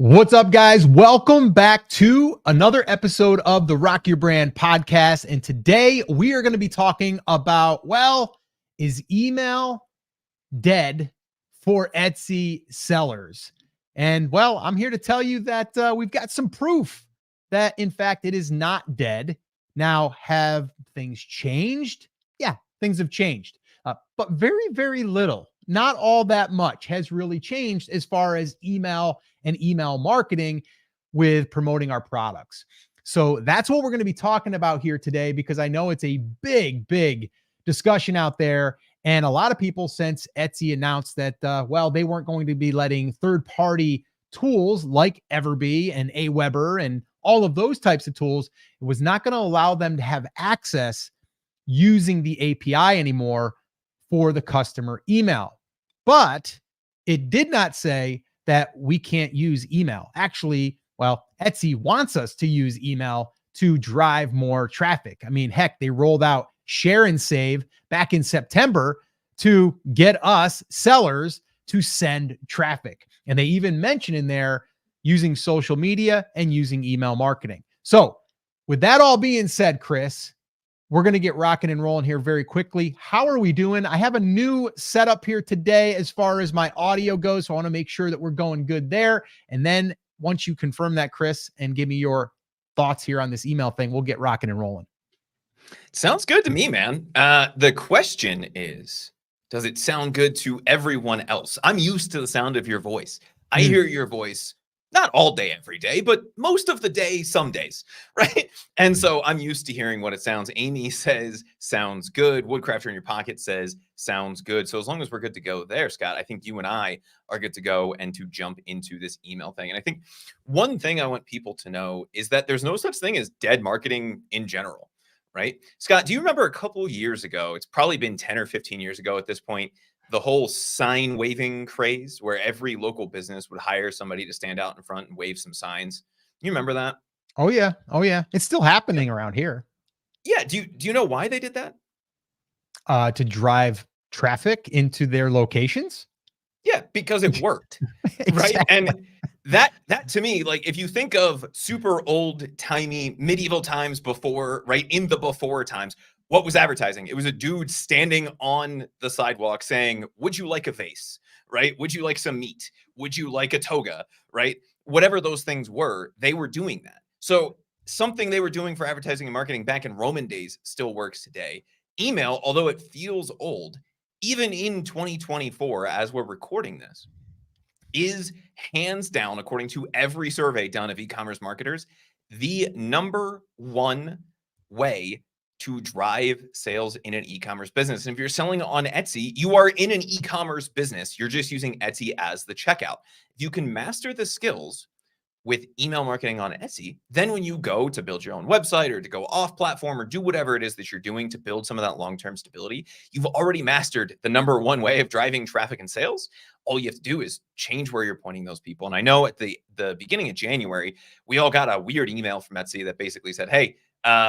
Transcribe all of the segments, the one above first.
What's up, guys? Welcome back to another episode of the Rock Your Brand podcast. And today we are going to be talking about, is email dead for Etsy sellers? And I'm here to tell you that we've got some proof that, in fact, it is not dead. Now, have things changed? Yeah, things have changed, but very, very little. Not all that much has really changed as far as email and email marketing with promoting our products. So that's what we're going to be talking about here today, because I know it's a big, big discussion out there. And a lot of people, since Etsy announced that, they weren't going to be letting third-party tools like Everbee and Aweber and all of those types of tools, it was not going to allow them to have access using the API anymore for the customer email. But it did not say that we can't use email. Actually, Etsy wants us to use email to drive more traffic. I mean, heck, they rolled out Share and Save back in September to get us sellers to send traffic. And they even mention in there using social media and using email marketing. So with that all being said, Chris, we're going to get rocking and rolling here very quickly. How are we doing? I have a new setup here today as far as my audio goes, so I want to make sure that we're going good there. And then once you confirm that, Chris, and give me your thoughts here on this email thing, we'll get rocking and rolling. Sounds good to me, man. The question is, does it sound good to everyone else? I'm used to the sound of your voice. I hear your voice not all day, every day, but most of the day, some days, right? And so I'm used to hearing what it sounds. Amy says, sounds good. Woodcrafter in your pocket says, sounds good. So as long as we're good to go there, Scott, I think you and I are good to go and to jump into this email thing. And I think one thing I want people to know is that there's no such thing as dead marketing in general, right? Scott, do you remember a couple years ago, it's probably been 10 or 15 years ago at this point, the whole sign waving craze where every local business would hire somebody to stand out in front and wave some signs? You remember that? Oh yeah. It's still happening around here. Yeah. Do you know why they did that? To drive traffic into their locations. Yeah, because it worked. Exactly. Right. And that to me, like, if you think of super old timey medieval times before, right, in the before times, what was advertising? It was a dude standing on the sidewalk saying, would you like a vase, right? Would you like some meat? Would you like a toga, right? Whatever those things were, they were doing that. So something they were doing for advertising and marketing back in Roman days still works today. Email, although it feels old, even in 2024, as we're recording this, is hands down, according to every survey done of e-commerce marketers, the number one way to drive sales in an e-commerce business. And if you're selling on Etsy, you are in an e-commerce business. You're just using Etsy as the checkout. If you can master the skills with email marketing on Etsy, then when you go to build your own website or to go off platform or do whatever it is that you're doing to build some of that long-term stability, you've already mastered the number one way of driving traffic and sales. All you have to do is change where you're pointing those people. And I know at the beginning of January, we all got a weird email from Etsy that basically said, hey,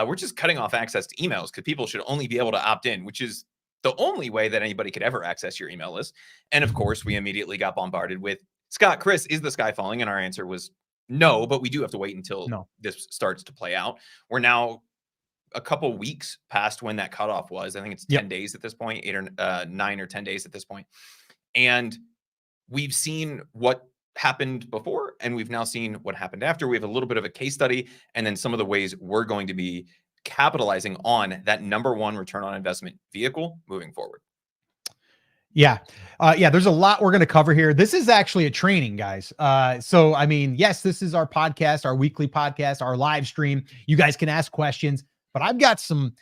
we're just cutting off access to emails because people should only be able to opt in, which is the only way that anybody could ever access your email list. And of course, we immediately got bombarded with, Scott, Chris, is the sky falling? And our answer was no, but we do have to wait until this starts to play out. We're now a couple weeks past when that cutoff was. I think it's 10 days at this point, 9 or 10 days at this point. And we've seen what happened before, and we've now seen what happened after. We have a little bit of a case study, and then some of the ways we're going to be capitalizing on that number one return on investment vehicle moving forward. Yeah. There's a lot we're going to cover here. This is actually a training, guys. So, I mean, yes, this is our podcast, our weekly podcast, our live stream. You guys can ask questions, but I've got some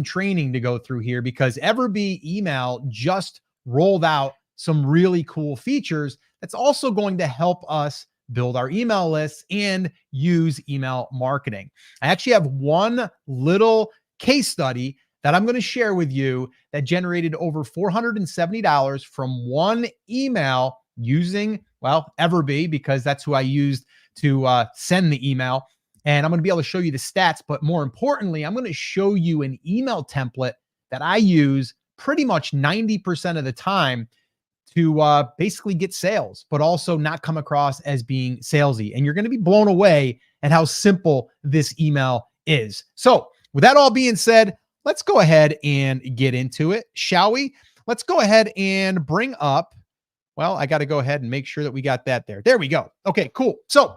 training to go through here, because Everbee email just rolled out some really cool features that's also going to help us build our email lists and use email marketing. I actually have one little case study that I'm going to share with you that generated over $470 from one email using, Everbee, because that's who I used to send the email. And I'm going to be able to show you the stats, but more importantly, I'm going to show you an email template that I use pretty much 90% of the time to basically get sales, but also not come across as being salesy. And you're going to be blown away at how simple this email is. So with that all being said, let's go ahead and get into it, shall we? Let's go ahead and bring up, well, I got to go ahead and make sure that we got that there. There we go. Okay, cool. So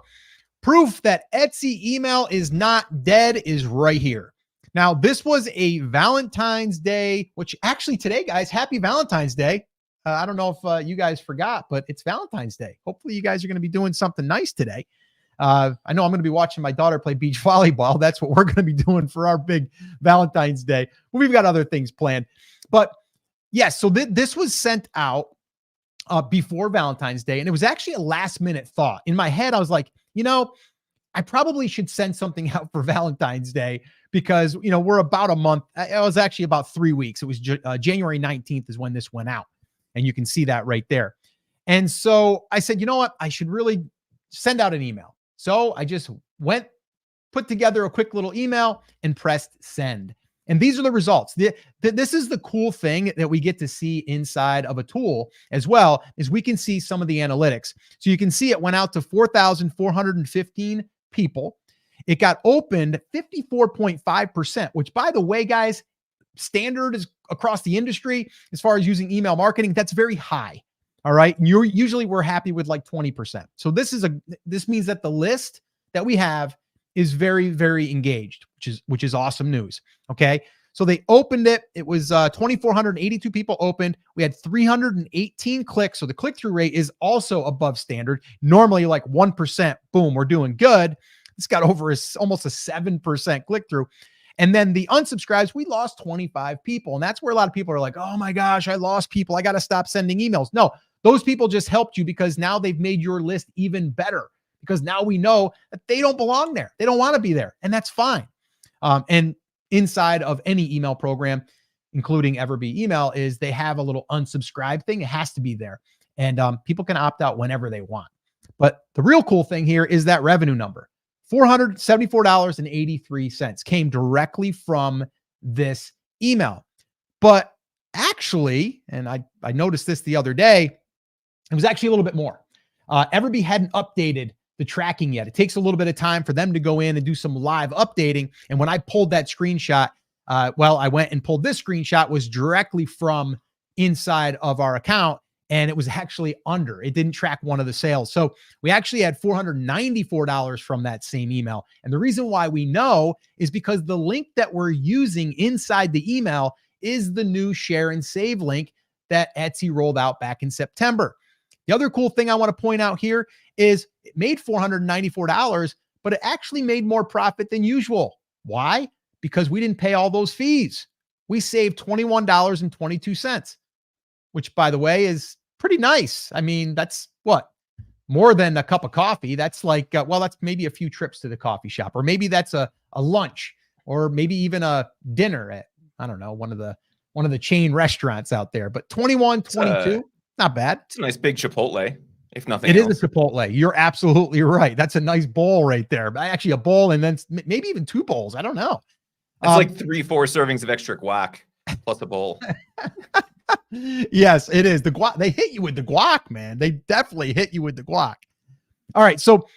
proof that Etsy email is not dead is right here. Now, this was a Valentine's Day, which actually today, guys, happy Valentine's Day. I don't know if you guys forgot, but it's Valentine's Day. Hopefully you guys are going to be doing something nice today. I know I'm going to be watching my daughter play beach volleyball. That's what we're going to be doing for our big Valentine's Day. We've got other things planned. But yes, so this was sent out before Valentine's Day, and it was actually a last minute thought. In my head, I was like, I probably should send something out for Valentine's Day because, we're about a month. It was actually about 3 weeks. It was January 19th is when this went out. And you can see that right there. And so I said, you know what? I should really send out an email. So I just put together a quick little email and pressed send. And these are the results. This is the cool thing that we get to see inside of a tool as well, is we can see some of the analytics. So you can see it went out to 4,415 people. It got opened 54.5%, which, by the way, guys, standard is across the industry as far as using email marketing. That's very high. All right. We're happy with like 20%. So this means that the list that we have is very, very engaged, which is awesome news. Okay. So they opened it. It was 2,482 people opened. We had 318 clicks. So the click-through rate is also above standard. Normally like 1%, boom, we're doing good. It's got over almost a 7% click-through. And then the unsubscribes, we lost 25 people. And that's where a lot of people are like, oh my gosh, I lost people. I got to stop sending emails. No, those people just helped you because now they've made your list even better, because now we know that they don't belong there. They don't want to be there. And that's fine. And inside of any email program, including Everbee email, is they have a little unsubscribe thing. It has to be there. And people can opt out whenever they want. But the real cool thing here is that revenue number. $474.83 came directly from this email. But actually, and I noticed this the other day, it was actually a little bit more. Everbee hadn't updated the tracking yet. It takes a little bit of time for them to go in and do some live updating. And when I pulled that screenshot, I went and pulled this screenshot, was directly from inside of our account. And it was actually under. It didn't track one of the sales. So we actually had $494 from that same email. And the reason why we know is because the link that we're using inside the email is the new share and save link that Etsy rolled out back in September. The other cool thing I want to point out here is it made $494, but it actually made more profit than usual. Why? Because we didn't pay all those fees. We saved $21.22. Which, by the way, is pretty nice. I mean, that's what? More than a cup of coffee. That's like, that's maybe a few trips to the coffee shop, or maybe that's a lunch, or maybe even a dinner at, I don't know, one of the chain restaurants out there. But 21.22, not bad. It's a nice big Chipotle, if nothing else. It is a Chipotle. You're absolutely right. That's a nice bowl right there. Actually, a bowl and then maybe even two bowls. I don't know. It's like 3-4 servings of extra guac plus a bowl. Yes, it is. The guac, they hit you with the guac, man. They definitely hit you with the guac. All right, so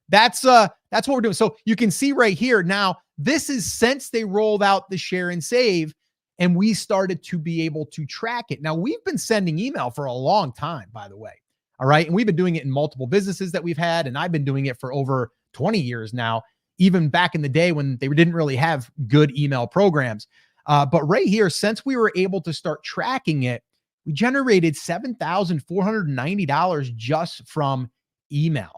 that's what we're doing. So you can see right here now, this is since they rolled out the share and save, and we started to be able to track it. Now, we've been sending email for a long time, by the way. All right, and we've been doing it in multiple businesses that we've had, and I've been doing it for over 20 years now, even back in the day when they didn't really have good email programs. But right here, since we were able to start tracking it, we generated $7,490 just from email.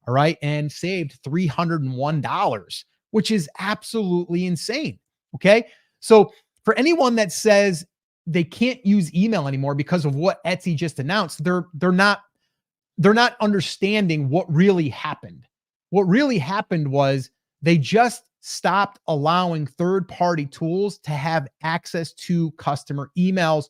All right. And saved $301, which is absolutely insane. Okay. So for anyone that says they can't use email anymore because of what Etsy just announced, they're not understanding what really happened. What really happened was they just stopped allowing third-party tools to have access to customer emails.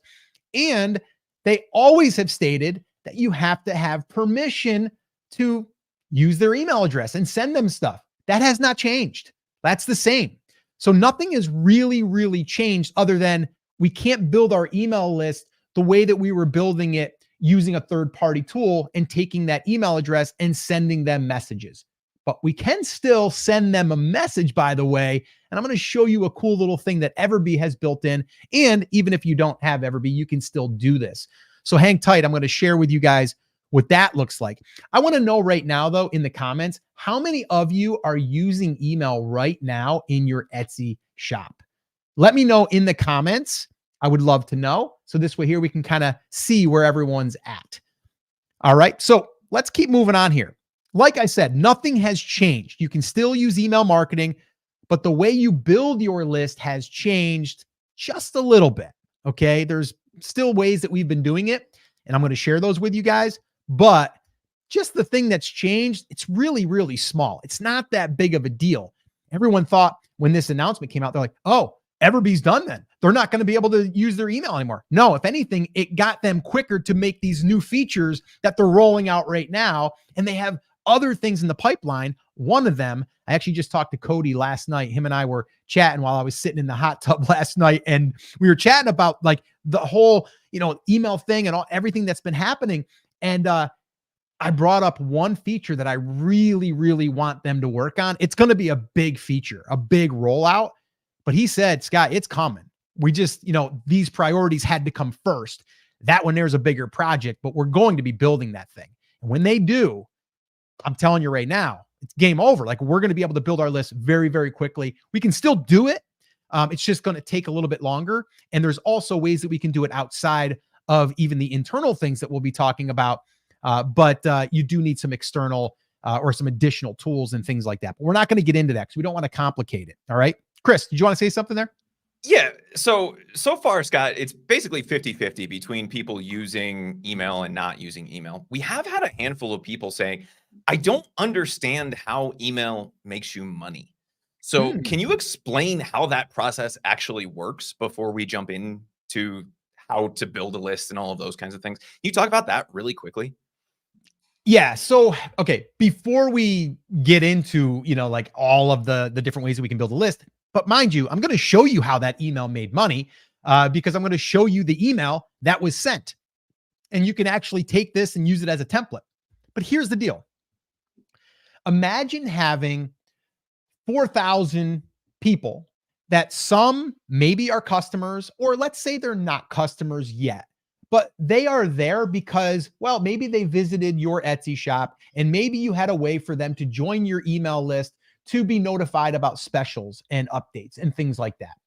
And they always have stated that you have to have permission to use their email address and send them stuff. That has not changed. That's the same. So nothing has really, really changed other than we can't build our email list the way that we were building it using a third-party tool and taking that email address and sending them messages. But we can still send them a message, by the way. And I'm going to show you a cool little thing that Everbee has built in. And even if you don't have Everbee, you can still do this. So hang tight. I'm going to share with you guys what that looks like. I want to know right now, though, in the comments, how many of you are using email right now in your Etsy shop? Let me know in the comments. I would love to know. So this way here, we can kind of see where everyone's at. All right. So let's keep moving on here. Like I said, nothing has changed. You can still use email marketing, but the way you build your list has changed just a little bit. Okay. There's still ways that we've been doing it, and I'm going to share those with you guys. But just the thing that's changed, it's really, really small. It's not that big of a deal. Everyone thought when this announcement came out, they're like, oh, Everbee's done then. They're not going to be able to use their email anymore. No, if anything, it got them quicker to make these new features that they're rolling out right now. And they have other things in the pipeline. One of them, I actually just talked to Cody last night. Him and I were chatting while I was sitting in the hot tub last night. And we were chatting about like the whole, email thing and everything that's been happening. And I brought up one feature that I really, really want them to work on. It's going to be a big feature, a big rollout. But he said, Scott, it's coming. We just, these priorities had to come first. That one, there's a bigger project, but we're going to be building that thing. And when they do, I'm telling you right now, it's game over. Like, we're going to be able to build our list very, very quickly. We can still do it. It's just going to take a little bit longer. And there's also ways that we can do it outside of even the internal things that we'll be talking about. But you do need some external or some additional tools and things like that. But we're not going to get into that because we don't want to complicate it. All right. Chris, did you want to say something there? Yeah. So far, Scott, it's basically 50-50 between people using email and not using email. We have had a handful of people saying, I don't understand how email makes you money. So can you explain how that process actually works before we jump into how to build a list and all of those kinds of things? Can you talk about that really quickly? Yeah. So, okay, before we get into, like all of the different ways that we can build a list, but mind you, I'm going to show you how that email made money because I'm going to show you the email that was sent. And you can actually take this and use it as a template. But here's the deal. Imagine having 4,000 people that some maybe are customers, or let's say they're not customers yet, but they are there because, well, maybe they visited your Etsy shop and maybe you had a way for them to join your email list to be notified about specials and updates and things like that.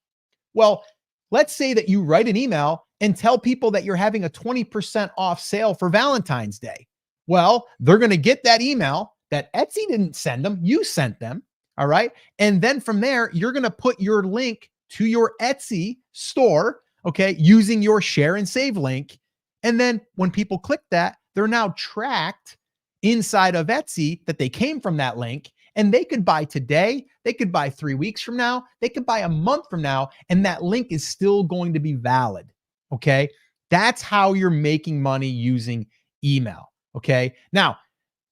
Well, let's say that you write an email and tell people that you're having a 20% off sale for Valentine's Day. Well, they're going to get that email that Etsy didn't send them. You sent them. All right. And then from there, you're going to put your link to your Etsy store, okay, using your share and save link. And then when people click that, they're now tracked inside of Etsy that they came from that link, and they could buy today, they could buy 3 weeks from now, they could buy a month from now, and that link is still going to be valid. Okay. That's how you're making money using email. Okay. Now,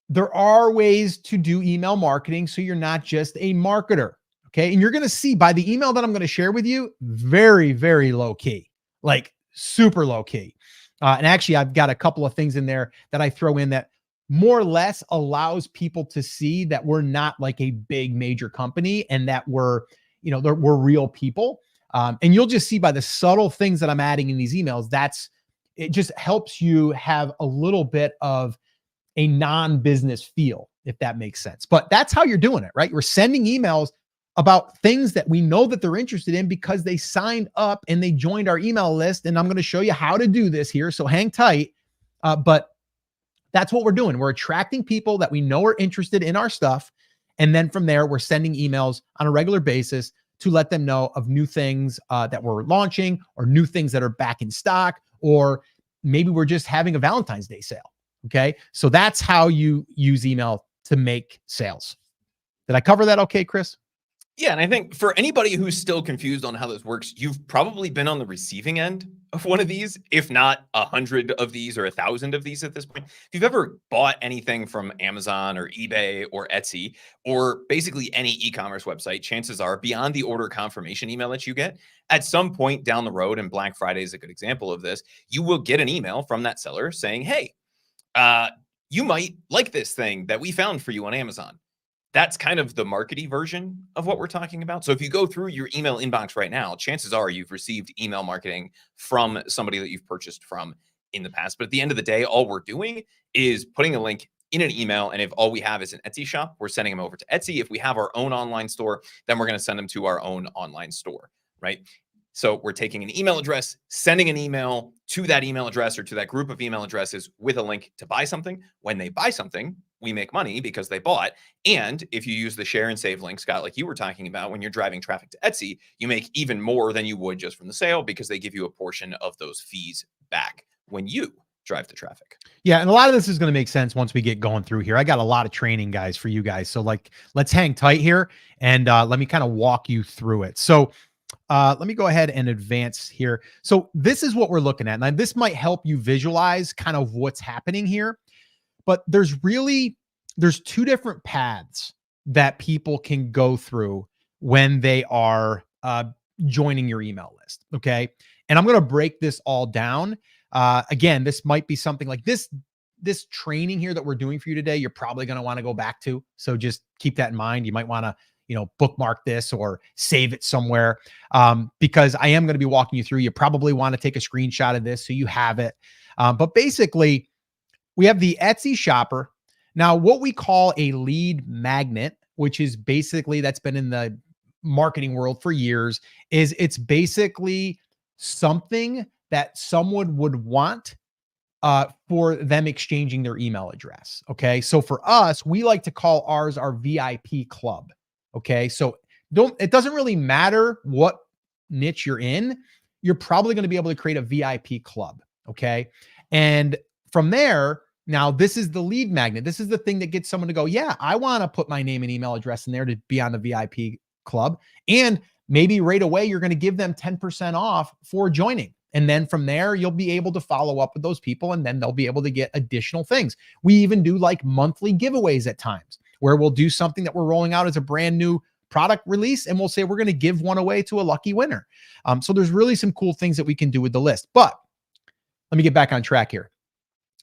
there are ways to do email marketing so you're not just a marketer. Okay. And you're going to see by the email that I'm going to share with you, very, very low key, like super low key. And actually, I've got a couple of things in there that I throw in that more or less allows people to see that we're not like a big major company and that we're real people. And you'll just see by the subtle things that I'm adding in these emails, it just helps you have a little bit of a non-business feel, if that makes sense. But that's how you're doing it, right? We're sending emails about things that we know that they're interested in because they signed up and they joined our email list. And I'm going to show you how to do this here. So hang tight. But that's what we're doing. We're attracting people that we know are interested in our stuff. And then from there, we're sending emails on a regular basis to let them know of new things that we're launching or new things that are back in stock, or maybe we're just having a Valentine's Day sale. Okay. So that's how you use email to make sales. Did I cover that okay, Chris? Yeah, and I think for anybody who's still confused on how this works, you've probably been on the receiving end of one of these, if not 100 of these or 1,000 of these at this point. If you've ever bought anything from Amazon or eBay or Etsy, or basically any e-commerce website, chances are beyond the order confirmation email that you get, at some point down the road, and Black Friday is a good example of this, you will get an email from that seller saying, hey, you might like this thing that we found for you on Amazon. That's kind of the markety version of what we're talking about. So if you go through your email inbox right now, chances are you've received email marketing from somebody that you've purchased from in the past. But at the end of the day, all we're doing is putting a link in an email. And if all we have is an Etsy shop, we're sending them over to Etsy. If we have our own online store, then we're going to send them to our own online store, right? So we're taking an email address, sending an email to that email address or to that group of email addresses with a link to buy something. When they buy something, we make money because they bought. And if you use the share and save link, Scott, like you were talking about, when you're driving traffic to Etsy, you make even more than you would just from the sale because they give you a portion of those fees back when you drive the traffic. Yeah. And a lot of this is going to make sense once we get going through here. I got a lot of training, guys, for you guys. So like, let's hang tight here and let me kind of walk you through it. So let me go ahead and advance here. So this is what we're looking at. And this might help you visualize kind of what's happening here. But there's two different paths that people can go through when they are joining your email list. Okay. And I'm going to break this all down. Again, this might be something like this training here that we're doing for you today. You're probably going to want to go back to. So just keep that in mind. You might want to, bookmark this or save it somewhere because I am going to be walking you through. You probably want to take a screenshot of this so you have it. But basically, we have the Etsy shopper. Now, what we call a lead magnet, which is basically, that's been in the marketing world for years, is it's basically something that someone would want for them exchanging their email address. Okay. So for us, we like to call ours our VIP club. Okay. So it doesn't really matter what niche you're in. You're probably going to be able to create a VIP club. Okay. And from there, now this is the lead magnet. This is the thing that gets someone to go, yeah, I want to put my name and email address in there to be on the VIP club. And maybe right away, you're going to give them 10% off for joining. And then from there, you'll be able to follow up with those people and then they'll be able to get additional things. We even do like monthly giveaways at times where we'll do something that we're rolling out as a brand new product release. And we'll say, we're going to give one away to a lucky winner. So there's really some cool things that we can do with the list, but let me get back on track here.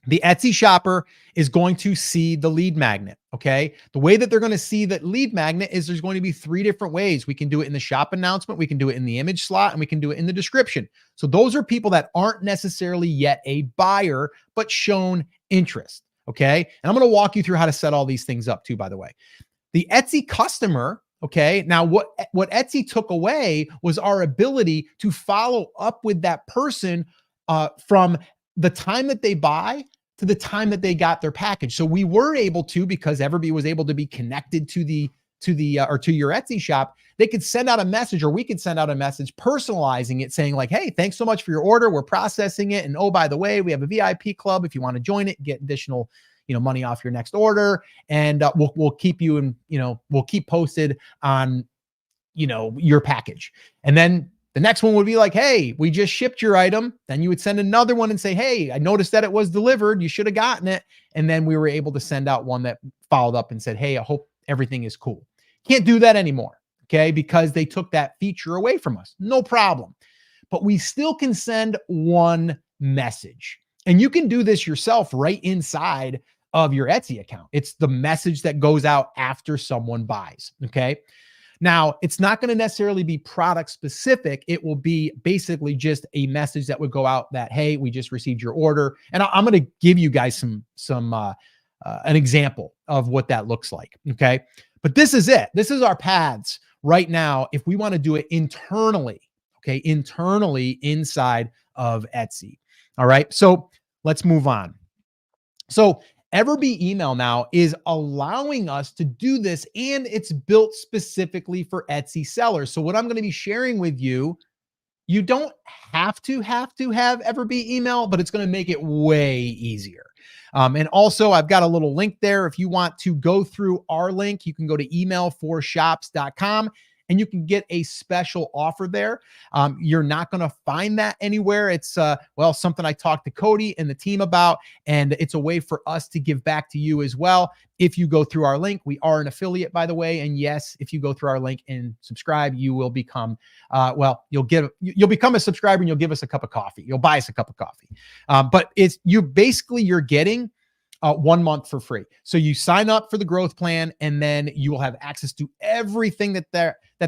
The Etsy shopper is going to see the lead magnet. Okay. The way that they're going to see that lead magnet is there's going to be 3 different ways. We can do it in the shop announcement. We can do it in the image slot and we can do it in the description. So those are people that aren't necessarily yet a buyer, but shown interest. Okay. And I'm going to walk you through how to set all these things up too, by the way. The Etsy customer. Okay. Now what Etsy took away was our ability to follow up with that person from the time that they buy to the time that they got their package. So we were able to, because everybody was able to be connected to your Etsy shop, they could send out a message, or we could send out a message personalizing it saying like, hey, thanks so much for your order. We're processing it. And oh, by the way, we have a VIP club. If you want to join it, get additional, money off your next order. And we'll keep you in, we'll keep posted on, your package. And then the next one would be like, hey, we just shipped your item. Then you would send another one and say, hey, I noticed that it was delivered. You should have gotten it. And then we were able to send out one that followed up and said, hey, I hope everything is cool. Can't do that anymore. Okay. Because they took that feature away from us. No problem. But we still can send one message. And you can do this yourself right inside of your Etsy account. It's the message that goes out after someone buys. Okay. Now, it's not going to necessarily be product specific. It will be basically just a message that would go out that, hey, we just received your order. And I'm going to give you guys an example of what that looks like. Okay. But this is it. This is our paths right now. If we want to do it internally, okay, internally inside of Etsy. All right. So let's move on. So Everbee email now is allowing us to do this, and it's built specifically for Etsy sellers. So what I'm going to be sharing with you, you don't have to have Everbee email, but it's going to make it way easier. And also I've got a little link there. If you want to go through our link, you can go to emailforshops.com and you can get a special offer there. You're not going to find that anywhere. It's something I talked to Cody and the team about, and it's a way for us to give back to you as well. If you go through our link, we are an affiliate, by the way. And yes, if you go through our link and subscribe, you will become, you'll become a subscriber and you'll give us a cup of coffee. You'll buy us a cup of coffee. But you're getting 1 month for free. So you sign up for the growth plan, and then you will have access to everything that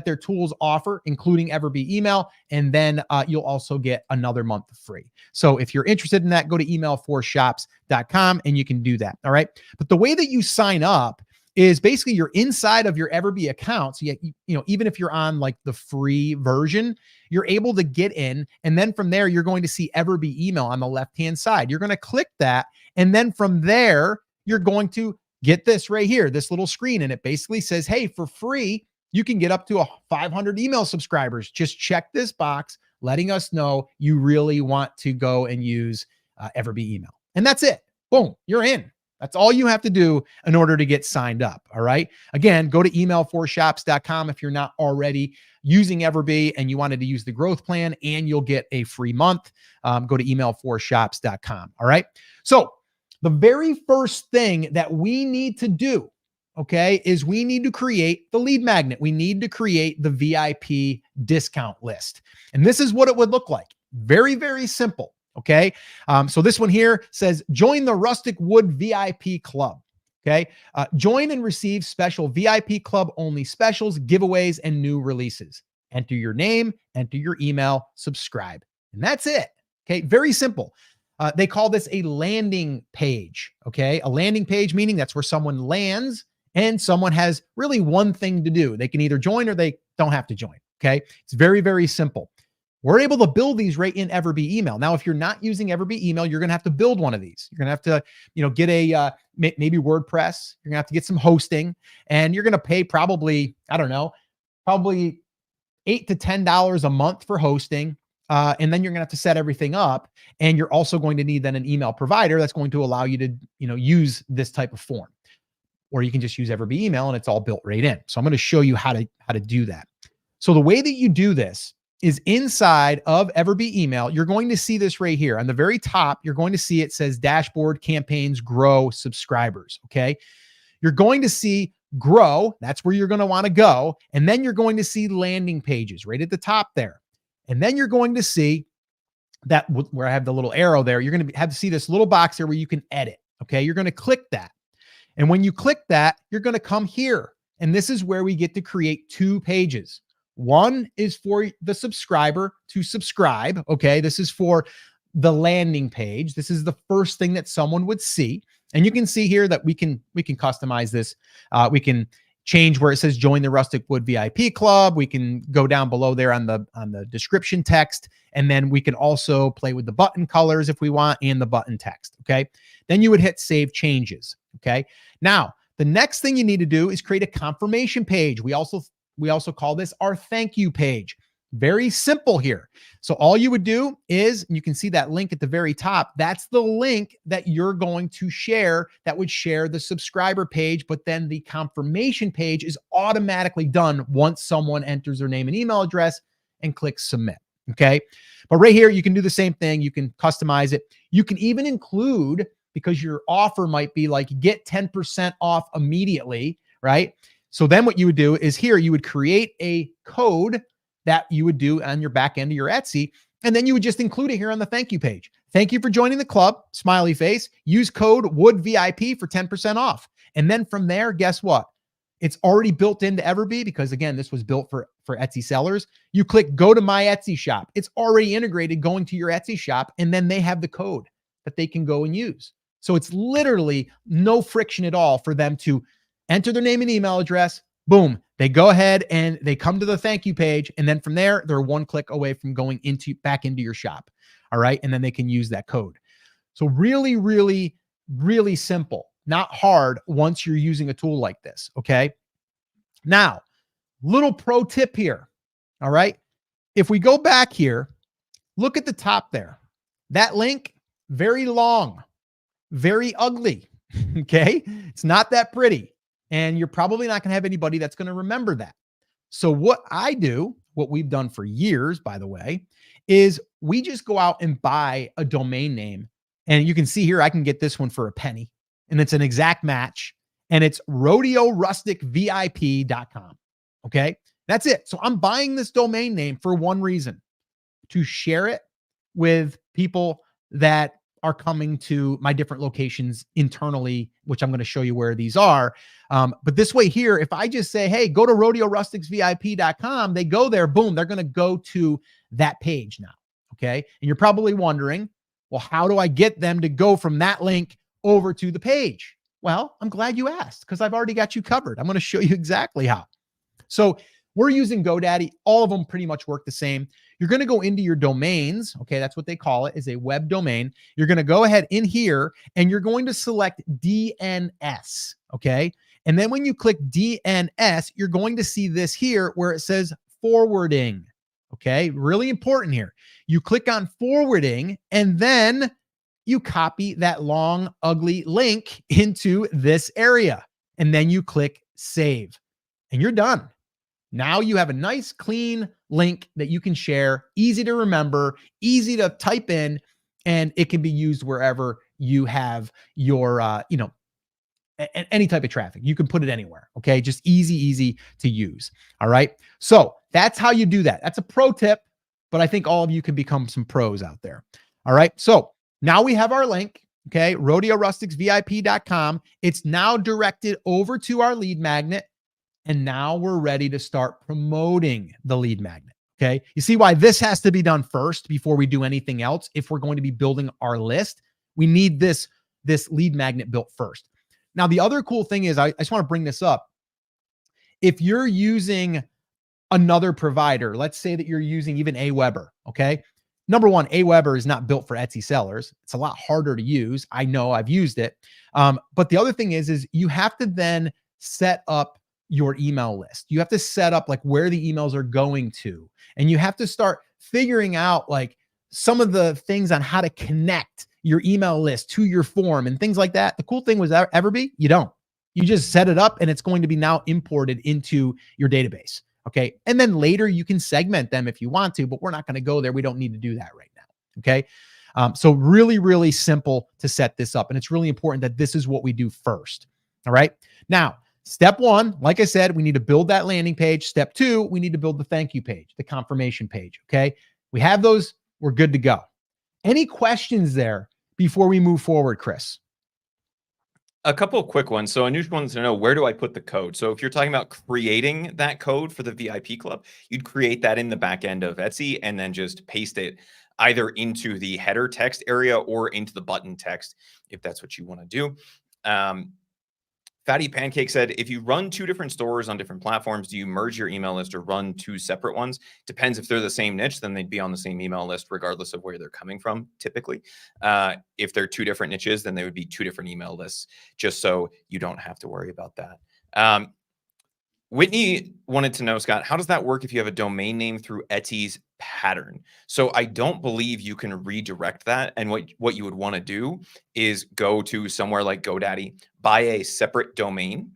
their tools offer, including Everbee email. And then you'll also get another month free. So if you're interested in that, go to email4shops.com and you can do that. All right. But the way that you sign up is basically you're inside of your Everbee account. So even if you're on like the free version, you're able to get in. And then from there, you're going to see Everbee email on the left-hand side. You're going to click that. And then from there, you're going to get this right here, this little screen. And it basically says, hey, for free, you can get up to 500 email subscribers. Just check this box, letting us know you really want to go and use Everbee email. And that's it. Boom, you're in. That's all you have to do in order to get signed up. All right. Again, go to email4shops.com if you're not already using Everbee and you wanted to use the growth plan, and you'll get a free month. Go to email4shops.com. All right. So the very first thing that we need to do, okay, is we need to create the lead magnet. We need to create the VIP discount list. And this is what it would look like. Very, very simple. Okay. So this one here says, join the Rustic Wood VIP Club. Okay. Join and receive special VIP club only specials, giveaways, and new releases. Enter your name, enter your email, subscribe. And that's it. Okay. Very simple. They call this a landing page. Okay. A landing page, meaning that's where someone lands and someone has really one thing to do. They can either join or they don't have to join. Okay. It's very, very simple. We're able to build these right in Everbee email. Now, if you're not using Everbee email, you're going to have to build one of these. You're going to have to, get a, maybe WordPress. You're going to have to get some hosting, and you're going to pay probably $8 to $10 a month for hosting. And then you're going to have to set everything up. And you're also going to need then an email provider that's going to allow you to, use this type of form, or you can just use Everbee email and it's all built right in. So I'm going to show you how to do that. So the way that you do this is inside of Everbee email. You're going to see this right here on the very top. You're going to see it says dashboard, campaigns, grow, subscribers. Okay. You're going to see grow. That's where you're going to want to go. And then you're going to see landing pages right at the top there. And then you're going to see that where I have the little arrow there, you're going to have to see this little box there where you can edit. Okay. You're going to click that. And when you click that, you're going to come here. And this is where we get to create 2 pages. One is for the subscriber to subscribe. Okay. This is for the landing page. This is the first thing that someone would see. And you can see here that we can customize this. We can change where it says join the Rustic Wood VIP Club. We can go down below there on the description text. And then we can also play with the button colors if we want, and the button text. Okay. Then you would hit save changes. Okay. Now, the next thing you need to do is create a confirmation page. We also call this our thank you page. Very simple here. So all you would do is, you can see that link at the very top. That's the link that you're going to share that would share the subscriber page, but then the confirmation page is automatically done once someone enters their name and email address and clicks submit. Okay. But right here, you can do the same thing. You can customize it. You can even include, because your offer might be like get 10% off immediately, right? So then what you would do is here, you would create a code that you would do on your back end of your Etsy. And then you would just include it here on the thank you page. Thank you for joining the club, smiley face. Use code WOODVIP for 10% off. And then from there, guess what? It's already built into Everbee, because again, this was built for Etsy sellers. You click go to my Etsy shop. It's already integrated going to your Etsy shop. And then they have the code that they can go and use. So it's literally no friction at all for them to enter their name and email address. Boom. They go ahead and they come to the thank you page. And then from there, they're one click away from going back into your shop. All right. And then they can use that code. So really, really, really simple, not hard once you're using a tool like this. Okay. Now, little pro tip here. All right. If we go back here, look at the top there. That link, very long, very ugly. Okay. It's not that pretty. And you're probably not going to have anybody that's going to remember that. So what I do, what we've done for years, by the way, is we just go out and buy a domain name. And you can see here, I can get this one for a penny, and it's an exact match. And it's rodeorusticvip.com. Okay. That's it. So I'm buying this domain name for one reason, to share it with people that are coming to my different locations internally, which I'm going to show you where these are. But this way here, if I just say, hey, go to rodeorusticsvip.com, they go there, boom, they're going to go to that page now. Okay. And you're probably wondering, well, how do I get them to go from that link over to the page? Well, I'm glad you asked, because I've already got you covered. I'm going to show you exactly how. So we're using GoDaddy. All of them pretty much work the same. You're going to go into your domains. Okay. That's what they call it, is a web domain. You're going to go ahead in here and you're going to select DNS. Okay. And then when you click DNS, you're going to see this here where it says forwarding. Okay. Really important here. You click on forwarding and then you copy that long, ugly link into this area. And then you click save and you're done. Now you have a nice, clean link that you can share, easy to remember, easy to type in, and it can be used wherever you have your, any type of traffic. You can put it anywhere. Okay. Just easy to use. All right. So that's how you do that. That's a pro tip, but I think all of you can become some pros out there. All right. So now we have our link. Okay. rodeorusticsvip.com. It's now directed over to our lead magnet. And now we're ready to start promoting the lead magnet. Okay. You see why this has to be done first before we do anything else. If we're going to be building our list, we need this lead magnet built first. Now, the other cool thing is, I just want to bring this up. If you're using another provider, let's say that you're using even Aweber. Okay. Number one, Aweber is not built for Etsy sellers. It's a lot harder to use. I know, I've used it. But the other thing is you have to then set up your email list. You have to set up like where the emails are going to, and you have to start figuring out like some of the things on how to connect your email list to your form and things like that. The cool thing was Everbee, you don't. You just set it up and it's going to be now imported into your database. Okay. And then later you can segment them if you want to, but we're not going to go there. We don't need to do that right now. Okay. So really simple to set this up. And it's really important that this is what we do first. All right. Now, step one, like I said, we need to build that landing page. Step two, we need to build the thank you page, the confirmation page. Okay. We have those. We're good to go. Any questions there before we move forward, Chris? A couple of quick ones. So Anush wants to know, where do I put the code? So if you're talking about creating that code for the VIP club, you'd create that in the back end of Etsy and then just paste it either into the header text area or into the button text, if that's what you want to do. Fatty Pancake said, if you run two different stores on different platforms, do you merge your email list or run two separate ones? Depends. If they're the same niche, then they'd be on the same email list, regardless of where they're coming from, typically. If they're two different niches, then they would be two different email lists, just so you don't have to worry about that. Whitney wanted to know, Scott, how does that work if you have a domain name through Etsy's pattern? So I don't believe you can redirect that. And what you would want to do is go to somewhere like GoDaddy, buy a separate domain,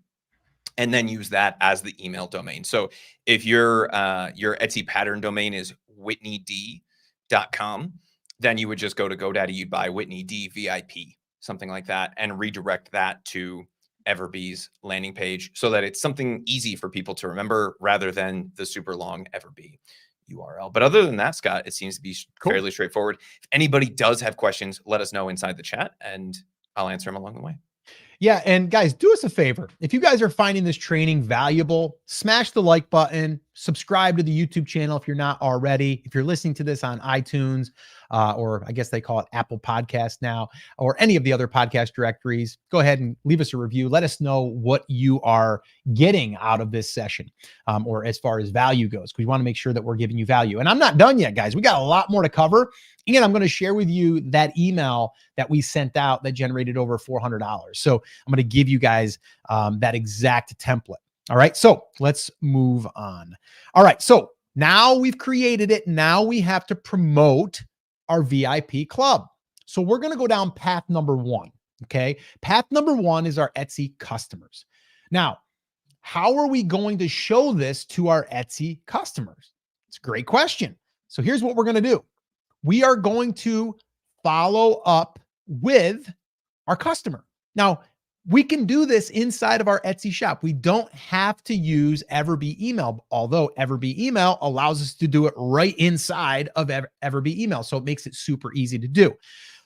and then use that as the email domain. So if your Etsy pattern domain is whitneyd.com, then you would just go to GoDaddy, you'd buy Whitney D VIP, something like that, and redirect that to Everbee's landing page so that it's something easy for people to remember rather than the super long Everbee URL. But other than that, Scott, it seems to be fairly straightforward. If anybody does have questions, let us know inside the chat and I'll answer them along the way. Yeah. And guys, do us a favor. If you guys are finding this training valuable, smash the like button, subscribe to the YouTube channel if you're not already. If you're listening to this on iTunes, or I guess they call it Apple Podcast now, or any of the other podcast directories, go ahead and leave us a review. Let us know what you are getting out of this session, or as far as value goes, because we want to make sure that we're giving you value. And I'm not done yet, guys. We got a lot more to cover. And I'm going to share with you that email that we sent out that generated over $400. So I'm going to give you guys that exact template. All right. So let's move on. All right. So now we've created it. Now we have to promote our VIP club. So we're going to go down path number one. Okay. Path number one is our Etsy customers. Now, how are we going to show this to our Etsy customers? It's a great question. So here's what we're going to do. We are going to follow up with our customer. Now, we can do this inside of our Etsy shop. We don't have to use Everbee email, although Everbee email allows us to do it right inside of Everbee email. So it makes it super easy to do.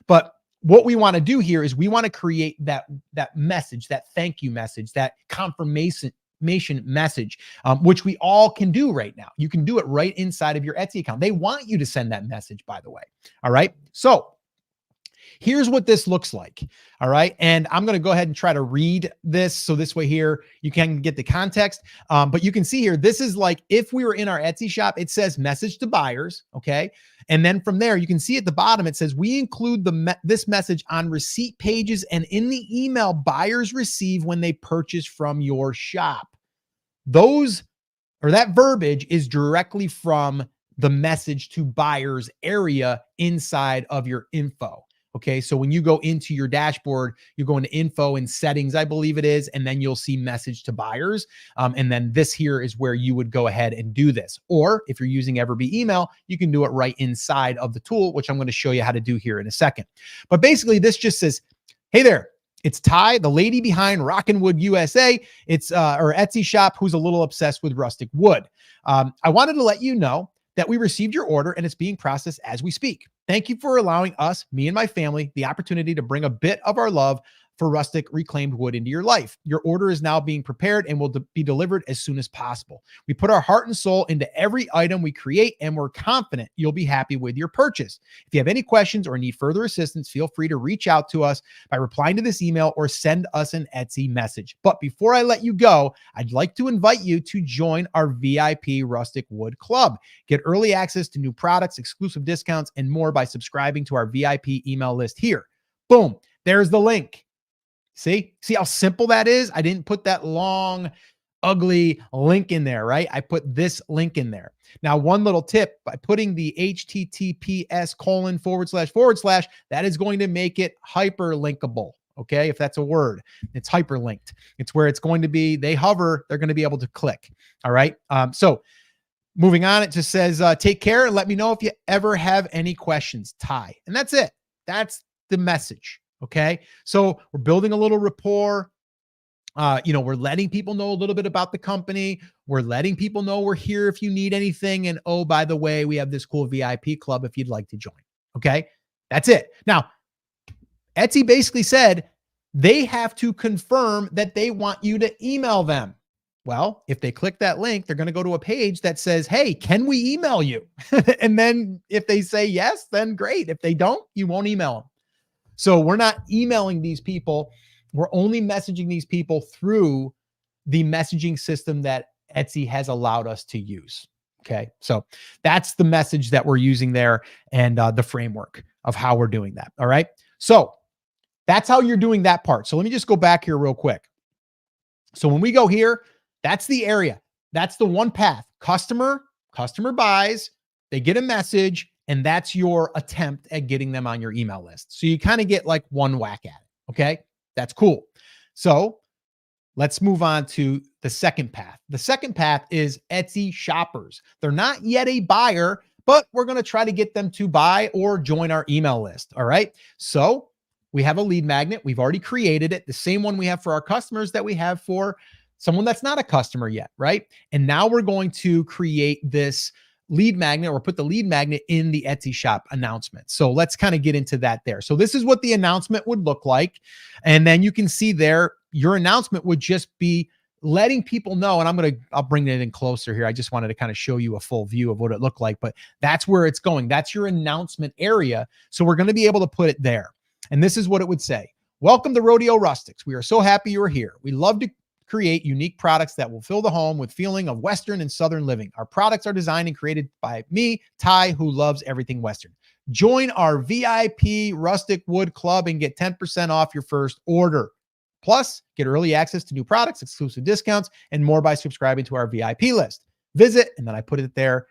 But what we want to do here is we want to create that message, that thank you message, that confirmation message, which we all can do right now. You can do it right inside of your Etsy account. They want you to send that message, by the way. All right. So here's what this looks like. All right. And I'm going to go ahead and try to read this. So this way here, you can get the context. But you can see here, this is like, if we were in our Etsy shop, it says message to buyers. Okay. And then from there, you can see at the bottom, it says, we include this message on receipt pages and in the email buyers receive when they purchase from your shop. That verbiage is directly from the message to buyers area inside of your info. Okay. So when you go into your dashboard, you go into info and settings, I believe it is, and then you'll see message to buyers. And then this here is where you would go ahead and do this. Or if you're using Everbee email, you can do it right inside of the tool, which I'm going to show you how to do here in a second. But basically this just says, hey there, it's Ty, the lady behind Rockin' Wood USA. It's our Etsy shop who's a little obsessed with rustic wood. I wanted to let you know that we received your order and it's being processed as we speak. Thank you for allowing us, me and my family, the opportunity to bring a bit of our love for rustic reclaimed wood into your life. Your order is now being prepared and will be delivered as soon as possible. We put our heart and soul into every item we create, and we're confident you'll be happy with your purchase. If you have any questions or need further assistance, feel free to reach out to us by replying to this email or send us an Etsy message. But before I let you go, I'd like to invite you to join our VIP Rustic Wood Club. Get early access to new products, exclusive discounts, and more by subscribing to our VIP email list here. Boom, there's the link. See how simple that is? I didn't put that long, ugly link in there, right? I put this link in there. Now, one little tip, by putting the https://, that is going to make it hyperlinkable. Okay. If that's a word, it's hyperlinked. It's where it's going to be, they hover, they're going to be able to click. All right. So moving on, it just says, take care and let me know if you ever have any questions, Ty. And that's it. That's the message. Okay. So we're building a little rapport. We're letting people know a little bit about the company. We're letting people know we're here if you need anything. And oh, by the way, we have this cool VIP club if you'd like to join. Okay. That's it. Now, Etsy basically said they have to confirm that they want you to email them. Well, if they click that link, they're going to go to a page that says, hey, can we email you? And then if they say yes, then great. If they don't, you won't email them. So we're not emailing these people. We're only messaging these people through the messaging system that Etsy has allowed us to use. Okay. So that's the message that we're using there and the framework of how we're doing that. All right. So that's how you're doing that part. So let me just go back here real quick. So when we go here, that's the area. That's the one path. Customer buys, they get a message, and that's your attempt at getting them on your email list. So you kind of get like one whack at it. Okay. That's cool. So let's move on to the second path. The second path is Etsy shoppers. They're not yet a buyer, but we're going to try to get them to buy or join our email list. All right. So we have a lead magnet. We've already created it. The same one we have for our customers that we have for someone that's not a customer yet. Right. And now we're going to create this lead magnet or put the lead magnet in the Etsy shop announcement. So let's kind of get into that there. So this is what the announcement would look like. And then you can see there, your announcement would just be letting people know, and I'll bring it in closer here. I just wanted to kind of show you a full view of what it looked like, but that's where it's going. That's your announcement area. So we're going to be able to put it there. And this is what it would say. Welcome to Rodeo Rustics. We are so happy you're here. We love to create unique products that will fill the home with feeling of Western and Southern living. Our products are designed and created by me, Ty, who loves everything Western. Join our VIP Rustic Wood Club and get 10% off your first order. Plus, get early access to new products, exclusive discounts, and more by subscribing to our VIP list. Visit, and then I put it there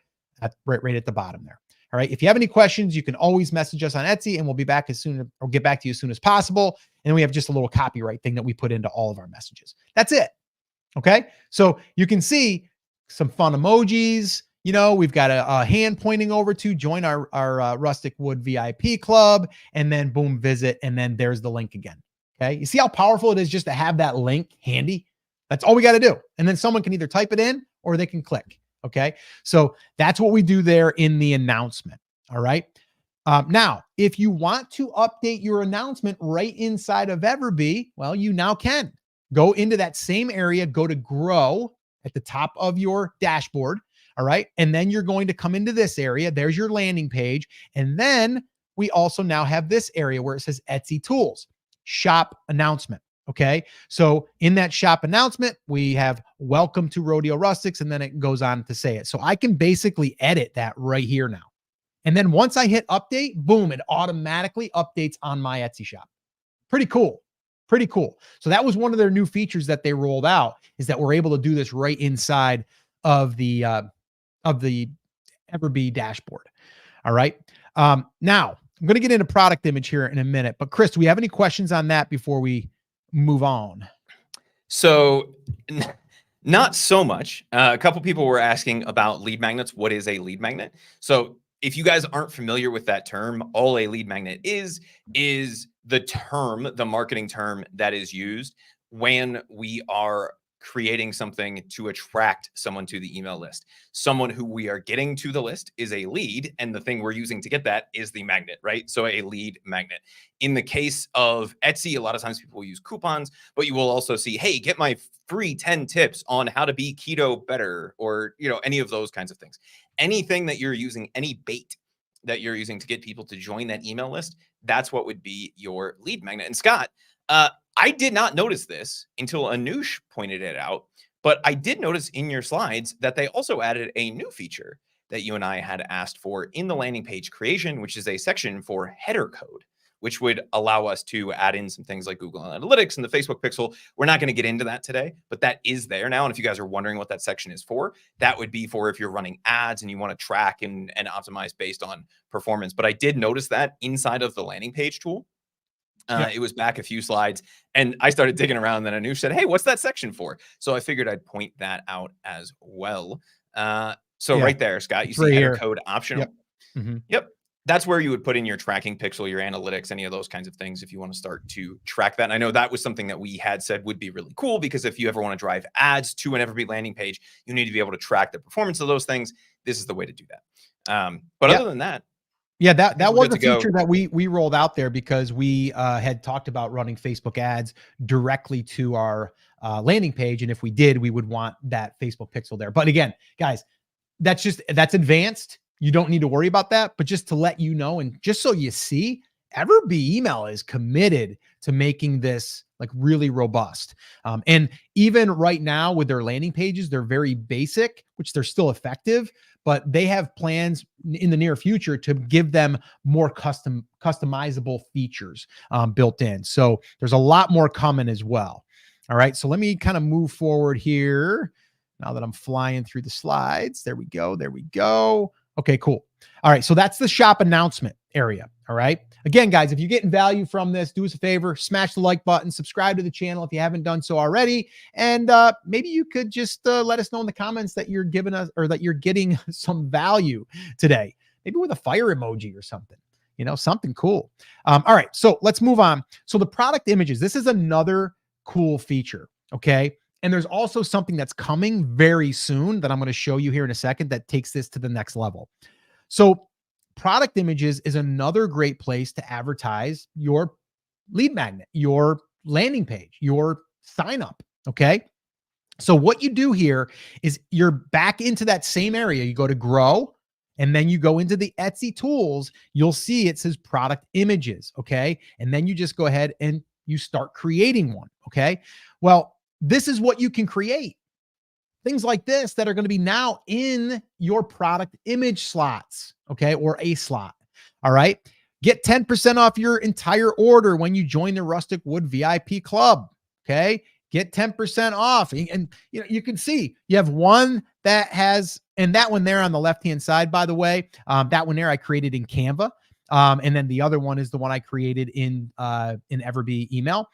right at the bottom there. All right. If you have any questions, you can always message us on Etsy and we'll be back or get back to you as soon as possible. And we have just a little copyright thing that we put into all of our messages. That's it. Okay. So you can see some fun emojis. We've got a hand pointing over to join our Rustic Wood VIP club, and then boom, visit. And then there's the link again. Okay. You see how powerful it is just to have that link handy? That's all we got to do. And then someone can either type it in or they can click. Okay. So that's what we do there in the announcement. All right. Now, if you want to update your announcement right inside of Everbee, well, you now can go into that same area, go to grow at the top of your dashboard. All right. And then you're going to come into this area. There's your landing page. And then we also now have this area where it says Etsy tools, shop announcement. Okay. So in that shop announcement, we have welcome to Rodeo Rustics, and then it goes on to say it. So I can basically edit that right here now. And then once I hit update, boom, it automatically updates on my Etsy shop. Pretty cool. Pretty cool. So that was one of their new features that they rolled out, is that we're able to do this right inside of the Everbee dashboard. All right. Now I'm going to get into product image here in a minute, but Chris, do we have any questions on that before we move on? So not so much. A couple people were asking about lead magnets. What is a lead magnet? So if you guys aren't familiar with that term, all a lead magnet is the term, the marketing term that is used when we are creating something to attract someone to the email list. Someone who we are getting to the list is a lead, and the thing we're using to get that is the magnet, right? So a lead magnet. In the case of Etsy, a lot of times people will use coupons, but you will also see, hey, get my free 10 tips on how to be keto better, or, any of those kinds of things. Anything that you're using, any bait that you're using to get people to join that email list, that's what would be your lead magnet. And Scott, I did not notice this until Anush pointed it out, but I did notice in your slides that they also added a new feature that you and I had asked for in the landing page creation, which is a section for header code, which would allow us to add in some things like Google Analytics and the Facebook Pixel. We're not going to get into that today, but that is there now. And if you guys are wondering what that section is for, that would be for if you're running ads and you want to track and optimize based on performance. But I did notice that inside of the landing page tool. It was back a few slides, and I started digging around. And then Anush said, hey, what's that section for? So I figured I'd point that out as well. Right there, Scott, you see header code optional. Yep. Mm-hmm. Yep. That's where you would put in your tracking pixel, your analytics, any of those kinds of things if you want to start to track that. And I know that was something that we had said would be really cool, because if you ever want to drive ads to an Everbee landing page, you need to be able to track the performance of those things. This is the way to do that. But other than that, that was a feature that we rolled out there because we had talked about running Facebook ads directly to our landing page. And if we did, we would want that Facebook pixel there. But again, guys, that's advanced. You don't need to worry about that. But just to let you know, and just so you see, Everbee email is committed to making this like really robust. And even right now with their landing pages, they're very basic, which they're still effective, but they have plans in the near future to give them more customizable features built in. So there's a lot more coming as well. All right. So let me kind of move forward here now that I'm flying through the slides. There we go. There we go. Okay, cool. All right. So that's the shop announcement area. All right. Again, guys, if you're getting value from this, do us a favor, smash the like button, subscribe to the channel if you haven't done so already. And maybe you could just let us know in the comments that you're giving us, or that you're getting some value today, maybe with a fire emoji or something, something cool. All right. So let's move on. So the product images, this is another cool feature. Okay. And there's also something that's coming very soon that I'm going to show you here in a second that takes this to the next level. So product images is another great place to advertise your lead magnet, your landing page, your sign up. Okay. So what you do here is you're back into that same area. You go to grow, and then you go into the Etsy tools. You'll see it says product images. Okay. And then you just go ahead and you start creating one. Okay. Well, this is what you can create. Things like this that are going to be now in your product image slots, okay, or a slot. All right. Get 10% off your entire order when you join the Rustic Wood VIP club. Okay. Get 10% off. And you can see you have one that has, and that one there on the left-hand side, by the way, that one there I created in Canva. And then the other one is the one I created in Everbee email.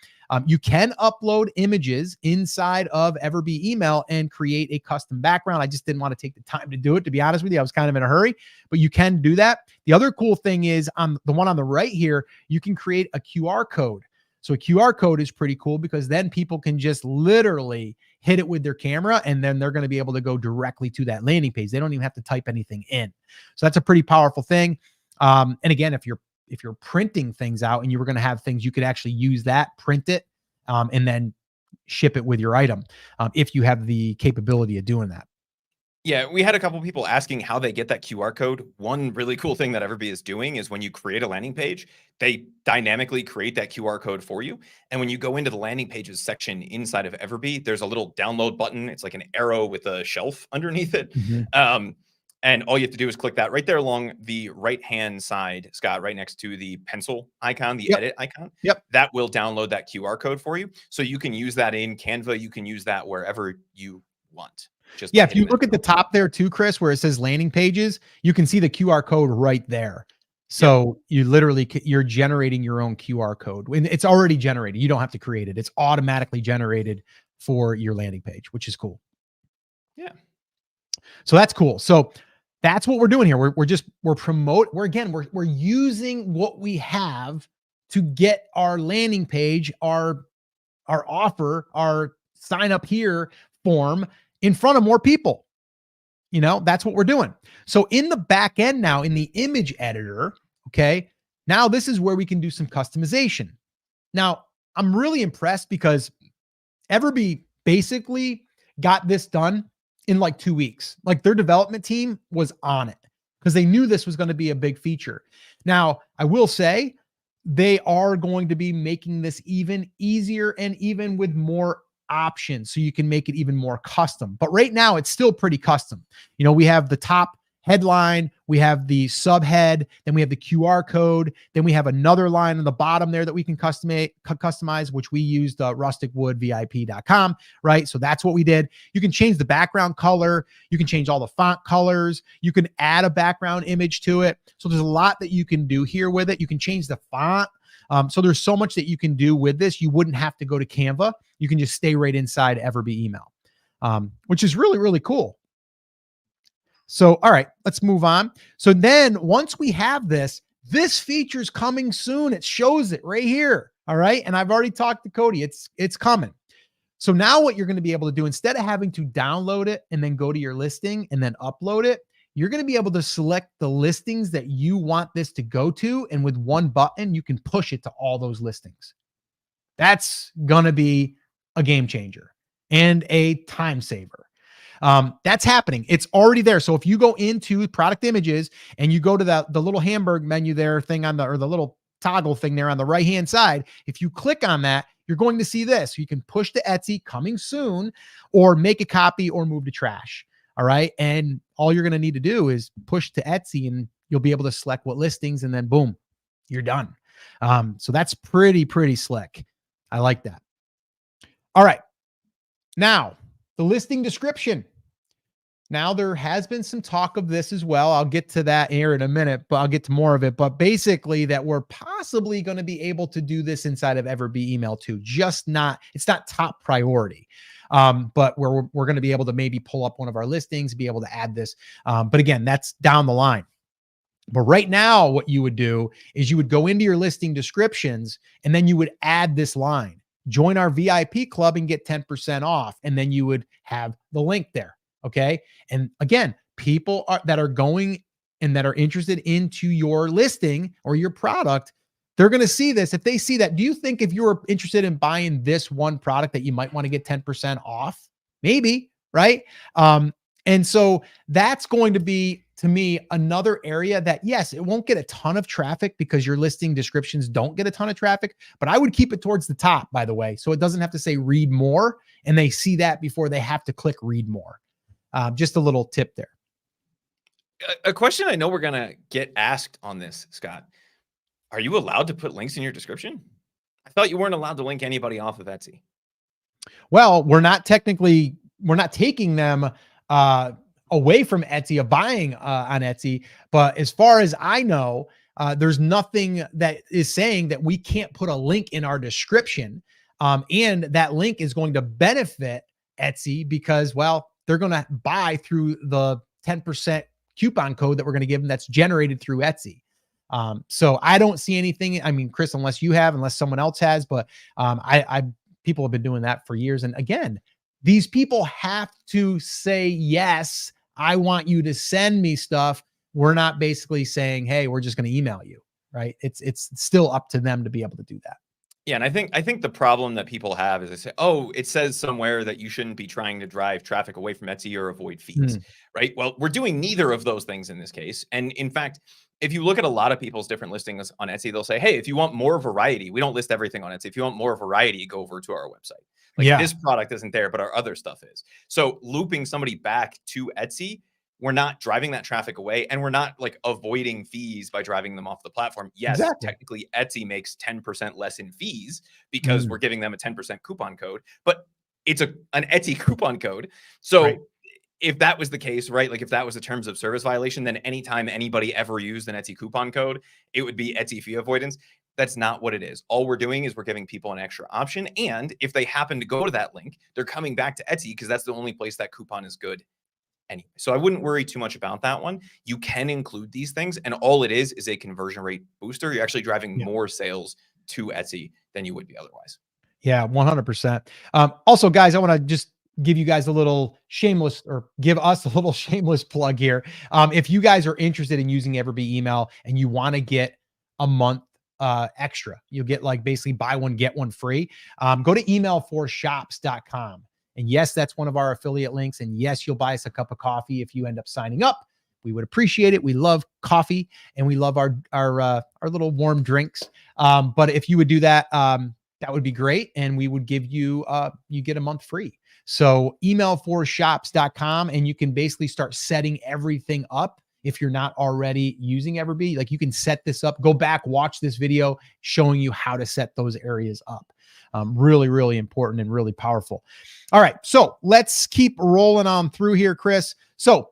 You can upload images inside of Everbee email and create a custom background. I just didn't want to take the time to do it, to be honest with you. I was kind of in a hurry, but you can do that. The other cool thing is on the one on the right here, you can create a QR code. So a QR code is pretty cool because then people can just literally hit it with their camera and then they're going to be able to go directly to that landing page. They don't even have to type anything in. So that's a pretty powerful thing. And again, if you're printing things out and you were going to have things, you could actually use that, print it, and then ship it with your item, if you have the capability of doing that. Yeah, we had a couple people asking how they get that QR code. One really cool thing that Everbee is doing is when you create a landing page, they dynamically create that QR code for you. And when you go into the landing pages section inside of Everbee, there's a little download button. It's like an arrow with a shelf underneath it. And all you have to do is click that right there along the right-hand side, Scott, right next to the pencil icon, the edit icon. That will download that QR code for you. So you can use that in Canva. You can use that wherever you want. Just if you look at the top there too, Chris, where it says landing pages, you can see the QR code right there. So you literally, you're generating your own QR code. It's already generated. You don't have to create it. It's automatically generated for your landing page, which is cool. Yeah. So that's cool. So that's what we're doing here. We're using what we have to get our landing page, our offer, our sign up here form in front of more people. That's what we're doing. So in the back end now, in the image editor, okay, now this is where we can do some customization. Now, I'm really impressed because Everbee basically got this done in like 2 weeks. Like their development team was on it because they knew this was going to be a big feature. Now, I will say they are going to be making this even easier and even with more options so you can make it even more custom. But right now it's still pretty custom. We have the top headline, we have the subhead, then we have the QR code, then we have another line on the bottom there that we can customize, which we used rusticwoodvip.com, right? So that's what we did. You can change the background color, you can change all the font colors, you can add a background image to it. So there's a lot that you can do here with it. You can change the font. So there's so much that you can do with this. You wouldn't have to go to Canva. You can just stay right inside Everbee email, which is really, really cool. So, all right, let's move on. So then once we have this feature's coming soon. It shows it right here. All right. And I've already talked to Cody. It's coming. So now what you're going to be able to do, instead of having to download it and then go to your listing and then upload it, you're going to be able to select the listings that you want this to go to. And with one button, you can push it to all those listings. That's going to be a game changer and a time saver. That's happening. It's already there. So if you go into product images and you go to the little Hamburg menu there thing on the little toggle thing there on the right-hand side, if you click on that, you're going to see this. You can push to Etsy coming soon, or make a copy or move to trash. All right. And all you're going to need to do is push to Etsy and you'll be able to select what listings, and then boom, you're done. So that's pretty slick. I like that. All right. Now, the listing description. Now, there has been some talk of this as well. I'll get to that here in a minute, but I'll get to more of it. But basically, that we're possibly going to be able to do this inside of Everbee email too. It's not top priority. But we're going to be able to maybe pull up one of our listings, be able to add this. But again, that's down the line. But right now, what you would do is you would go into your listing descriptions, and then you would add this line: join our VIP club and get 10% off. And then you would have the link there. Okay. And again, people that are going and that are interested into your listing or your product, they're going to see this. If they see that, do you think if you're interested in buying this one product that you might want to get 10% off? Maybe, right? And so that's going to be, to me, another area that, yes, it won't get a ton of traffic because your listing descriptions don't get a ton of traffic, but I would keep it towards the top, by the way, so it doesn't have to say read more, and they see that before they have to click read more. Just a little tip there. A question I know we're going to get asked on this, Scott. Are you allowed to put links in your description? I thought you weren't allowed to link anybody off of Etsy. Well, we're not taking them away from Etsy, of buying on Etsy. But as far as I know, There's nothing that is saying that we can't put a link in our description. And that link is going to benefit Etsy because, well, they're going to buy through the 10% coupon code that we're going to give them that's generated through Etsy. So I don't see anything. I mean, Chris, unless someone else has, but people have been doing that for years. And again, these people have to say, yes, I want you to send me stuff. We're not basically saying, hey, we're just going to email you, right? It's still up to them to be able to do that. Yeah, and I think the problem that people have is they say, "Oh, it says somewhere that you shouldn't be trying to drive traffic away from Etsy or avoid fees." Right? Well, we're doing neither of those things in this case. And in fact, if you look at a lot of people's different listings on Etsy, they'll say, "Hey, if you want more variety, we don't list everything on Etsy. If you want more variety, go over to our website." Like this product isn't there, but our other stuff is. So looping somebody back to Etsy, we're not driving that traffic away, and we're not like avoiding fees by driving them off the platform. Yes, technically Etsy makes 10% less in fees because we're giving them a 10% coupon code, but it's an Etsy coupon code. So if that was the case, right? Like if that was a terms of service violation, then anytime anybody ever used an Etsy coupon code, it would be Etsy fee avoidance. That's not what it is. All we're doing is we're giving people an extra option. And if they happen to go to that link, they're coming back to Etsy because that's the only place that coupon is good anyway. So I wouldn't worry too much about that one. You can include these things, and all it is a conversion rate booster. You're actually driving more sales to Etsy than you would be otherwise. Yeah, 100%. Also, guys, I want to just give you guys a little shameless, or give us a little shameless plug here. If you guys are interested in using Everbee email and you want to get a month extra, you'll get like basically buy one, get one free. Go to emailforshops.com. And yes, that's one of our affiliate links. And yes, you'll buy us a cup of coffee if you end up signing up. We would appreciate it. We love coffee and we love our little warm drinks. But if you would do that, that would be great. And we would give you, you get a month free. So emailforshops.com, and you can basically start setting everything up. If you're not already using Everbee, like you can set this up, go back, watch this video showing you how to set those areas up. Really, really important and really powerful. All right. So let's keep rolling on through here, Chris. So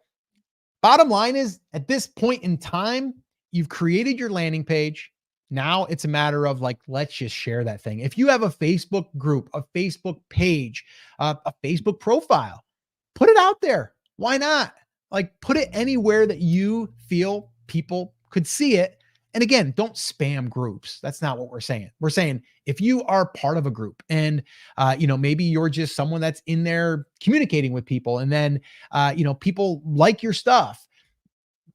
bottom line is, at this point in time, you've created your landing page. Now it's a matter of like, let's just share that thing. If you have a Facebook group, a Facebook page, a Facebook profile, put it out there. Why not? Like, put it anywhere that you feel people could see it. And again, don't spam groups. That's not what we're saying. We're saying if you are part of a group and, maybe you're just someone that's in there communicating with people, and then, people like your stuff,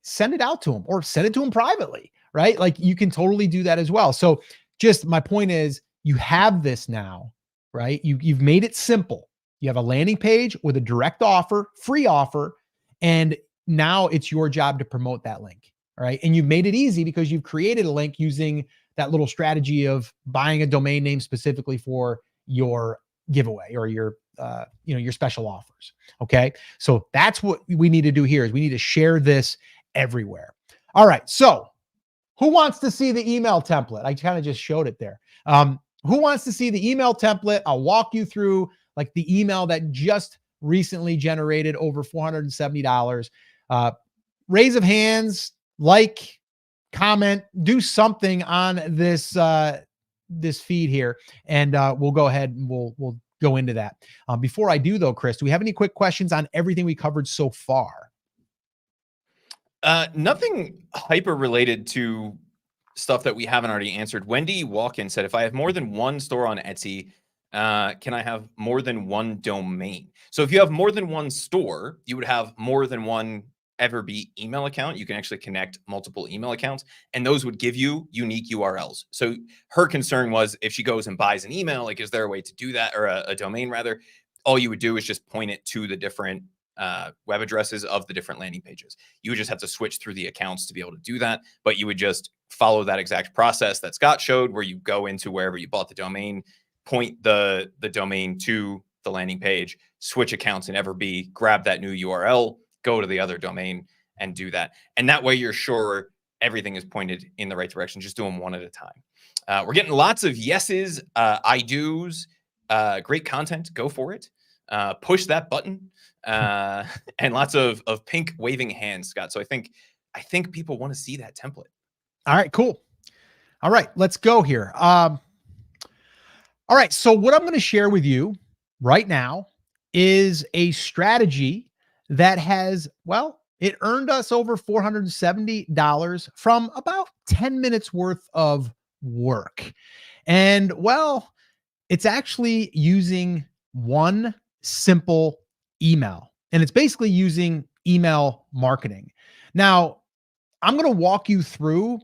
send it out to them or send it to them privately, right? Like you can totally do that as well. So just my point is, you have this now, right? You've made it simple. You have a landing page with a direct offer, free offer, and now it's your job to promote that link. All right. And you've made it easy because you've created a link using that little strategy of buying a domain name specifically for your giveaway or your special offers. Okay. So that's what we need to do here, is we need to share this everywhere. All right. So who wants to see the email template? I kind of just showed it there. Who wants to see the email template? I'll walk you through like the email that just recently generated over $470. Raise of hands, like, comment, do something on this this feed here, and we'll go ahead and we'll go into that. Before I do though, Chris, do we have any quick questions on everything we covered so far? Nothing hyper related to stuff that we haven't already answered. Wendy Walkin said, if I have more than one store on Etsy, can I have more than one domain? So if you have more than one store, you would have more than one Everbee email account. You can actually connect multiple email accounts, and those would give you unique URLs. So her concern was, if she goes and buys an email, like, is there a way to do that, or a domain rather? All you would do is just point it to the different web addresses of the different landing pages. You would just have to switch through the accounts to be able to do that, but you would just follow that exact process that Scott showed, where you go into wherever you bought the domain, point the domain to the landing page, switch accounts in Everbee, grab that new URL, go to the other domain, and do that. And that way you're sure everything is pointed in the right direction. Just do them one at a time. We're getting lots of yeses, I do's, great content. Go for it. Push that button, and lots of pink waving hands, Scott. So I think people want to see that template. All right, cool. All right, let's go here. All right, so what I'm going to share with you right now is a strategy that has, well, it earned us over $470 from about 10 minutes worth of work. And well, it's actually using one simple email, and it's basically using email marketing. Now, I'm going to walk you through.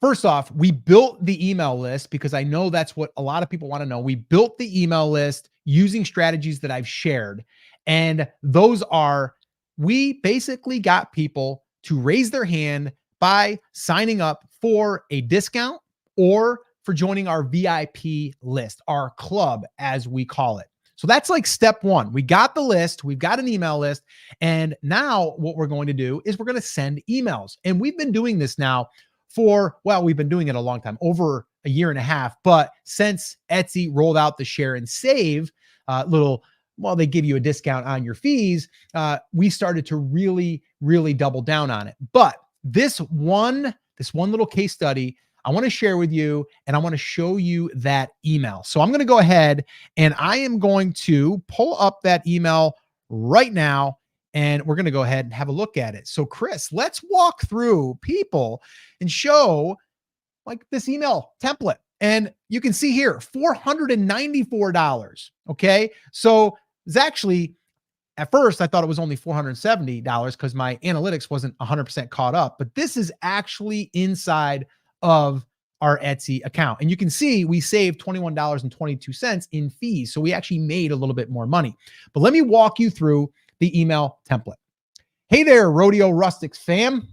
First off, we built the email list because I know that's what a lot of people want to know. We built the email list using strategies that I've shared. And those are, we basically got people to raise their hand by signing up for a discount or for joining our VIP list, our club, as we call it. So that's like step one. We got the list, we've got an email list. And now what we're going to do is we're going to send emails. And we've been doing this now for, well, we've been doing it a long time, over a year and a half. But since Etsy rolled out the share and save well, they give you a discount on your fees, we started to really double down on it. But this one little case study I want to share with you, and I want to show you that email. So I'm going to go ahead and I am going to pull up that email right now, and we're going to go ahead and have a look at it. So Chris, let's walk through people and show like this email template. And you can see here, $494. Okay. So it's actually, at first I thought it was only $470 because my analytics wasn't 100% caught up, but this is actually inside of our Etsy account. And you can see we saved $21.22 in fees. So we actually made a little bit more money. But let me walk you through the email template. Hey there, Rodeo Rustics fam.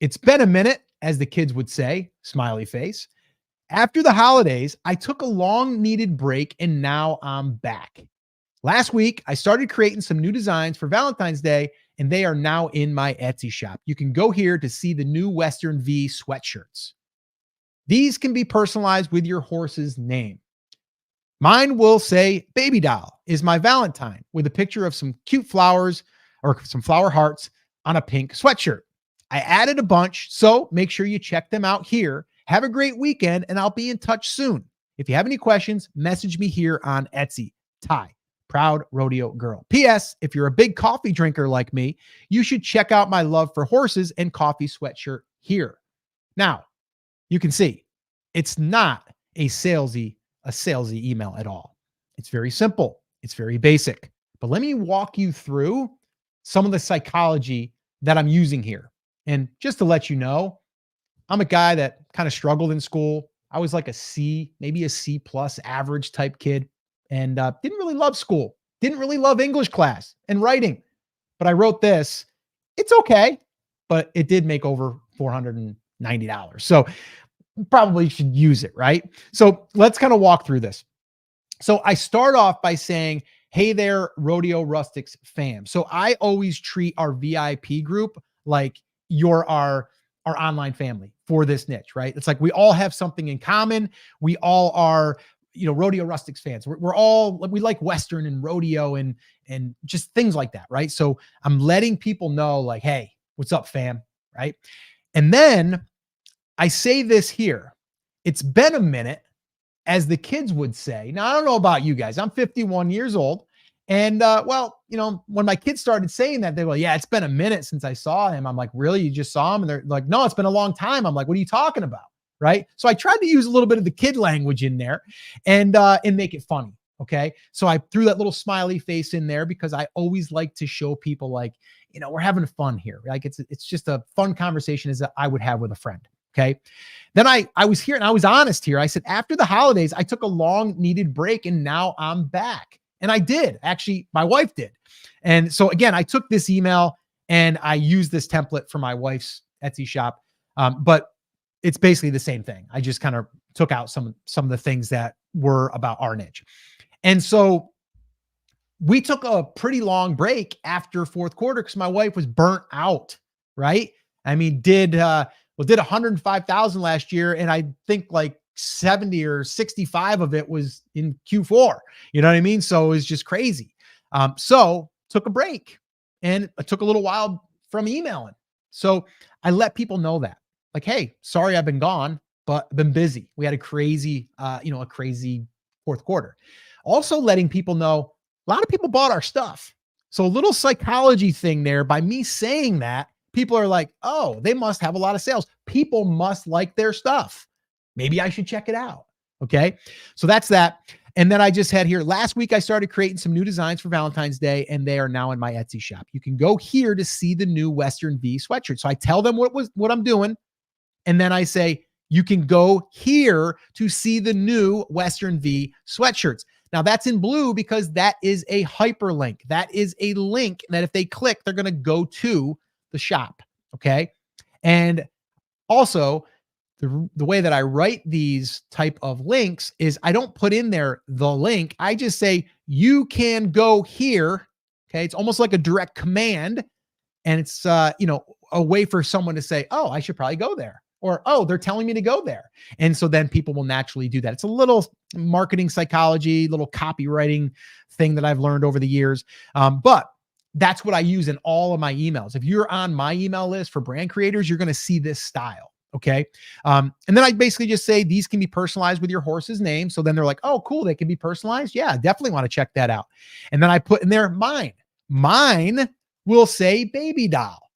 It's been a minute, as the kids would say, smiley face. After the holidays, I took a long needed break and now I'm back. Last week, I started creating some new designs for Valentine's Day, and they are now in my Etsy shop. You can go here to see the new Western V sweatshirts. These can be personalized with your horse's name. Mine will say Baby Doll is my Valentine with a picture of some cute flowers or some flower hearts on a pink sweatshirt. I added a bunch, so make sure you check them out here. Have a great weekend, and I'll be in touch soon. If you have any questions, message me here on Etsy. Ty, Proud Rodeo Girl. P.S. If you're a big coffee drinker like me, you should check out my love for horses and coffee sweatshirt here. Now, you can see it's not a salesy email at all. It's very simple. It's very basic. But let me walk you through some of the psychology that I'm using here. And just to let you know, I'm a guy that kind of struggled in school. I was like a C, maybe a C plus average type kid, and didn't really love school. Didn't really love English class and writing. But I wrote this. It's okay, but it did make over $490. So probably should use it, right? So let's kind of walk through this. So I start off by saying, hey there, Rodeo Rustics fam. So I always treat our VIP group like you're our online family for this niche, right? It's like we all have something in common. We all are, Rodeo Rustics fans. We're all, we like Western and rodeo and just things like that, right? So I'm letting people know like, hey, what's up, fam, right? And then I say this here. It's been a minute, as the kids would say. Now, I don't know about you guys. I'm 51 years old. And when my kids started saying that, they were like, yeah, it's been a minute since I saw him. I'm like, really? You just saw him? And they're like, no, it's been a long time. I'm like, what are you talking about? Right. So I tried to use a little bit of the kid language in there and make it funny. Okay. So I threw that little smiley face in there because I always like to show people like, we're having fun here. Like it's just a fun conversation as I would have with a friend. Okay. Then I was here and I was honest here. I said, after the holidays, I took a long needed break and now I'm back. And I did. Actually, my wife did. And so again, I took this email and I used this template for my wife's Etsy shop. But it's basically the same thing. I just kind of took out some of the things that were about our niche. And so we took a pretty long break after fourth quarter because my wife was burnt out, right? I mean, did 105,000 last year. And I think like 70 or 65 of it was in Q4. You know what I mean? So it was just crazy. So took a break and it took a little while from emailing. So I let people know that. like, hey, sorry I've been gone, but I've been busy. We had a crazy, a crazy fourth quarter. Also letting people know a lot of people bought our stuff. So a little psychology thing there by me saying that, people are like, oh, they must have a lot of sales. People must like their stuff. Maybe I should check it out. Okay. So that's that. And then I just had here last week, I started creating some new designs for Valentine's Day, and they are now in my Etsy shop. You can go here to see the new Western V sweatshirt. So I tell them what I'm doing. And then I say, you can go here to see the new Western V sweatshirts. Now that's in blue because that is a hyperlink. That is a link that if they click, they're going to go to the shop. Okay. And also, the way that I write these type of links is I don't put in there the link. I just say, you can go here. Okay. It's almost like a direct command. And it's, a way for someone to say, oh, I should probably go there. Or, oh, they're telling me to go there. And so then people will naturally do that. It's a little marketing psychology, little copywriting thing that I've learned over the years. But that's what I use in all of my emails. If you're on my email list for brand creators, you're going to see this style. Okay. And then I basically just say these can be personalized with your horse's name. So then they're like, oh, cool. They can be personalized. Yeah, definitely want to check that out. And then I put in there mine. Mine will say baby doll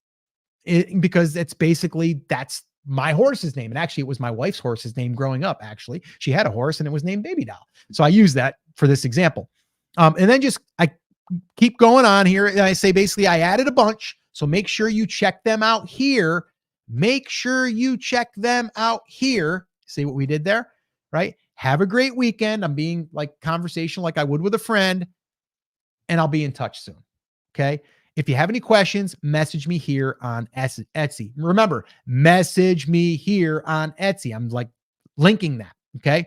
because that's my horse's name. And actually it was my wife's horse's name growing up. Actually, she had a horse and it was named baby doll. So I use that for this example. And then I keep going on here. And I say, basically I added a bunch. So make sure you check them out here. Make sure you check them out here. See what we did there, right? Have a great weekend. I'm being like conversational like I would with a friend, and I'll be in touch soon. Okay. If you have any questions, message me here on Etsy. Remember, message me here on Etsy. I'm like linking that. Okay.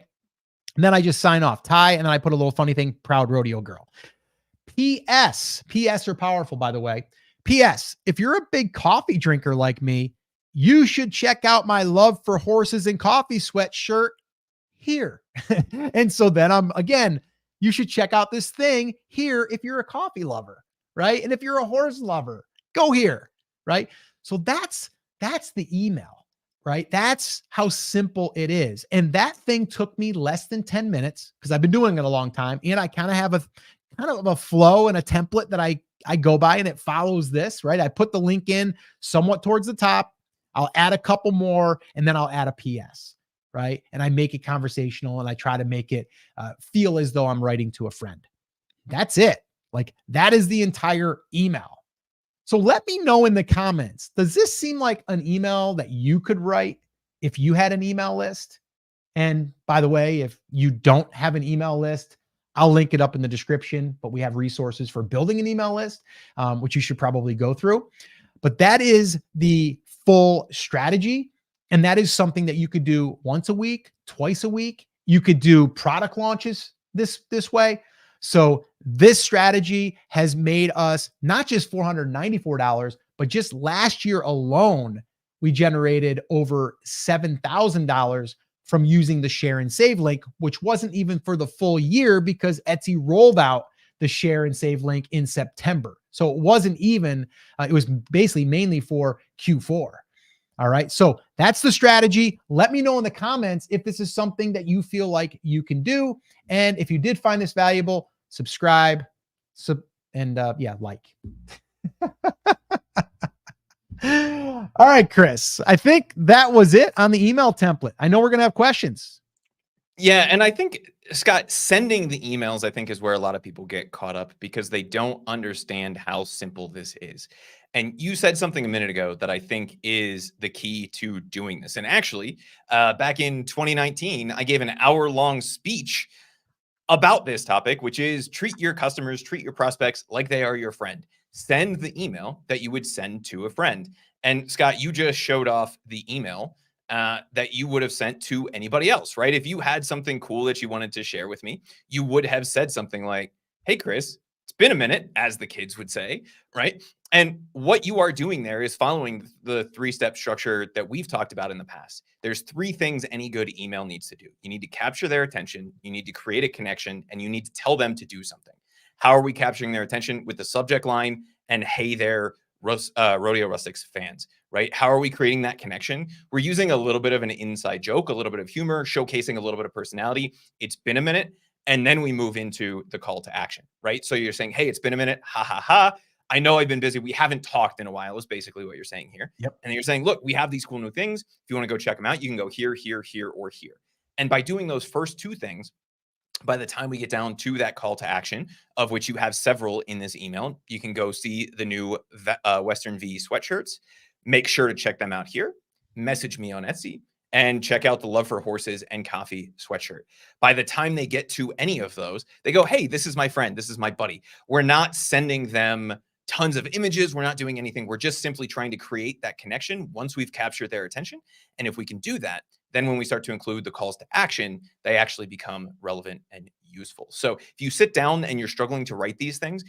And then I just sign off, Ty, and then I put a little funny thing, proud rodeo girl. PS are powerful, by the way. PS, if you're a big coffee drinker like me, you should check out my love for horses and coffee sweatshirt here. And so then you should check out this thing here if you're a coffee lover, right? And if you're a horse lover, go here, right? So that's the email, right? That's how simple it is. And that thing took me less than 10 minutes because I've been doing it a long time. And I kind of have a flow and a template that I go by, and it follows this, right? I put the link in somewhat towards the top. I'll add a couple more, and then I'll add a PS, right? And I make it conversational, and I try to make it feel as though I'm writing to a friend. That's it. Like that is the entire email. So let me know in the comments, does this seem like an email that you could write if you had an email list? And by the way, if you don't have an email list, I'll link it up in the description, but we have resources for building an email list, which you should probably go through. But that is the full strategy. And that is something that you could do once a week, twice a week. You could do product launches this way. So this strategy has made us not just $494, but just last year alone, we generated over $7,000 from using the share and save link, which wasn't even for the full year because Etsy rolled out the share and save link in September. So it wasn't even, it was basically mainly for Q4. All right. So that's the strategy. Let me know in the comments if this is something that you feel like you can do. And if you did find this valuable, subscribe, like. All right, Chris, I think that was it on the email template. I know we're going to have questions. Yeah. And I think, Scott, sending the emails, I think, is where a lot of people get caught up because they don't understand how simple this is. And you said something a minute ago that I think is the key to doing this. And actually, back in 2019, I gave an hour-long speech about this topic, which is treat your customers, treat your prospects like they are your friend. Send the email that you would send to a friend. And Scott, you just showed off the email that you would have sent to anybody else, right? If you had something cool that you wanted to share with me, you would have said something like, hey, Chris, it's been a minute, as the kids would say, right? And what you are doing there is following the 3-step structure that we've talked about in the past. There's 3 things any good email needs to do. You need to capture their attention, you need to create a connection, and you need to tell them to do something. How are we capturing their attention? With the subject line and hey there, Rodeo Rustics fans, right? How are we creating that connection? We're using a little bit of an inside joke, a little bit of humor, showcasing a little bit of personality. It's been a minute. And then we move into the call to action, right? So you're saying, hey, it's been a minute. Ha ha ha. I know I've been busy. We haven't talked in a while, is basically what you're saying here. Yep. And then you're saying, look, we have these cool new things. If you want to go check them out, you can go here, here, here, or here. And by doing those first two things, by the time we get down to that call to action, of which you have several in this email, you can go see the new Western V sweatshirts. Make sure to check them out here. Message me on Etsy and check out the Love for Horses and Coffee sweatshirt. By the time they get to any of those, they go, hey, this is my friend. This is my buddy. We're not sending them tons of images. We're not doing anything. We're just simply trying to create that connection once we've captured their attention. And if we can do that, then when we start to include the calls to action, they actually become relevant and useful. So if you sit down and you're struggling to write these things,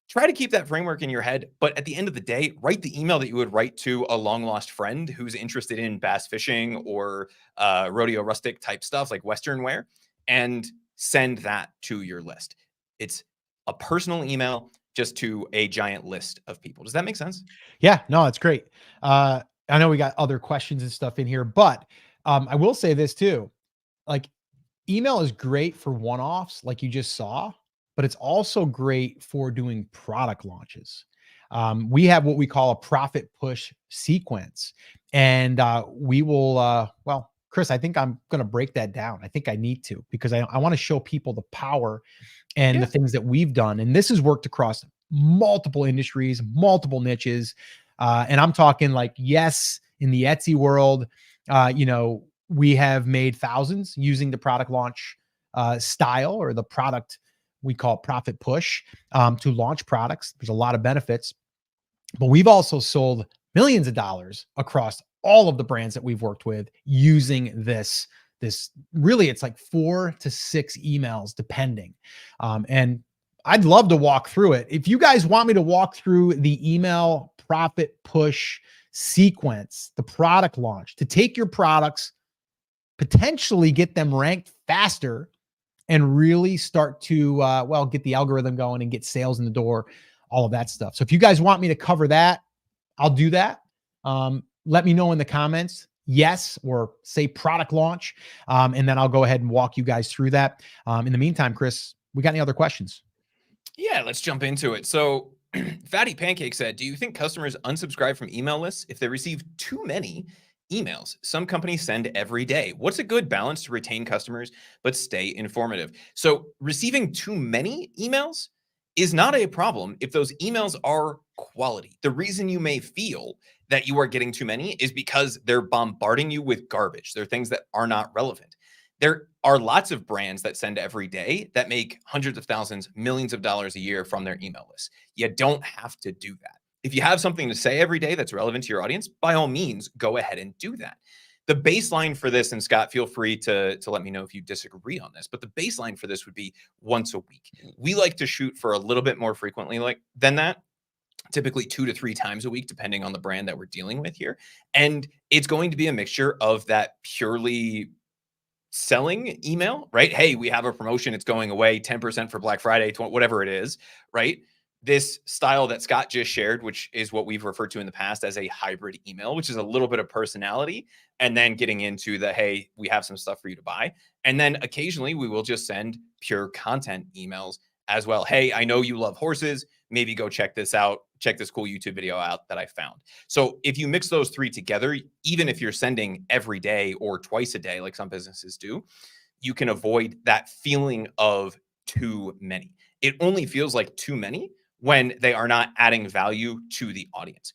try to keep that framework in your head. But at the end of the day, write the email that you would write to a long lost friend who's interested in bass fishing or rodeo rustic type stuff like Western wear, and send that to your list. It's a personal email just to a giant list of people. Does that make sense? Yeah, no, it's great. I know we got other questions and stuff in here, but I will say this too. Like, email is great for one-offs, like you just saw, but it's also great for doing product launches. We have what we call a profit push sequence, and we will. Well, Chris, I think I'm going to break that down. I think I need to, because I want to show people the power and the things that we've done, and this has worked across multiple industries, multiple niches, and I'm talking like, yes, in the Etsy world, we have made thousands using the product launch style, or the product we call profit push, to launch products. There's a lot of benefits, but we've also sold millions of dollars across all of the brands that we've worked with using this really, it's like 4 to 6 emails depending. And I'd love to walk through it. If you guys want me to walk through the email profit push sequence, the product launch, to take your products, potentially get them ranked faster, and really start to, get the algorithm going and get sales in the door, all of that stuff. So if you guys want me to cover that, I'll do that. Let me know in the comments, yes, or say product launch. And then I'll go ahead and walk you guys through that. In the meantime, Chris, we got any other questions? Yeah, let's jump into it. So Fatty Pancake said, do you think customers unsubscribe from email lists if they receive too many emails? Some companies send every day. What's a good balance to retain customers but stay informative? So receiving too many emails is not a problem if those emails are quality. The reason you may feel that you are getting too many is because they're bombarding you with garbage. They're things that are not relevant. There are lots of brands that send every day that make hundreds of thousands, millions of dollars a year from their email list. You don't have to do that. If you have something to say every day that's relevant to your audience, by all means, go ahead and do that. The baseline for this, and Scott, feel free to let me know if you disagree on this, but the baseline for this would be once a week. We like to shoot for a little bit more frequently than that, typically 2 to 3 times a week, depending on the brand that we're dealing with here. And it's going to be a mixture of that purely selling email, right? Hey, we have a promotion. It's going away, 10% for Black Friday, whatever it is, right? This style that Scott just shared, which is what we've referred to in the past as a hybrid email, which is a little bit of personality, and then getting into the, hey, we have some stuff for you to buy. And then occasionally we will just send pure content emails as well. Hey, I know you love horses. Maybe go check this out. Check this cool YouTube video out that I found. So if you mix those 3 together, even if you're sending every day or twice a day, like some businesses do, you can avoid that feeling of too many. It only feels like too many when they are not adding value to the audience.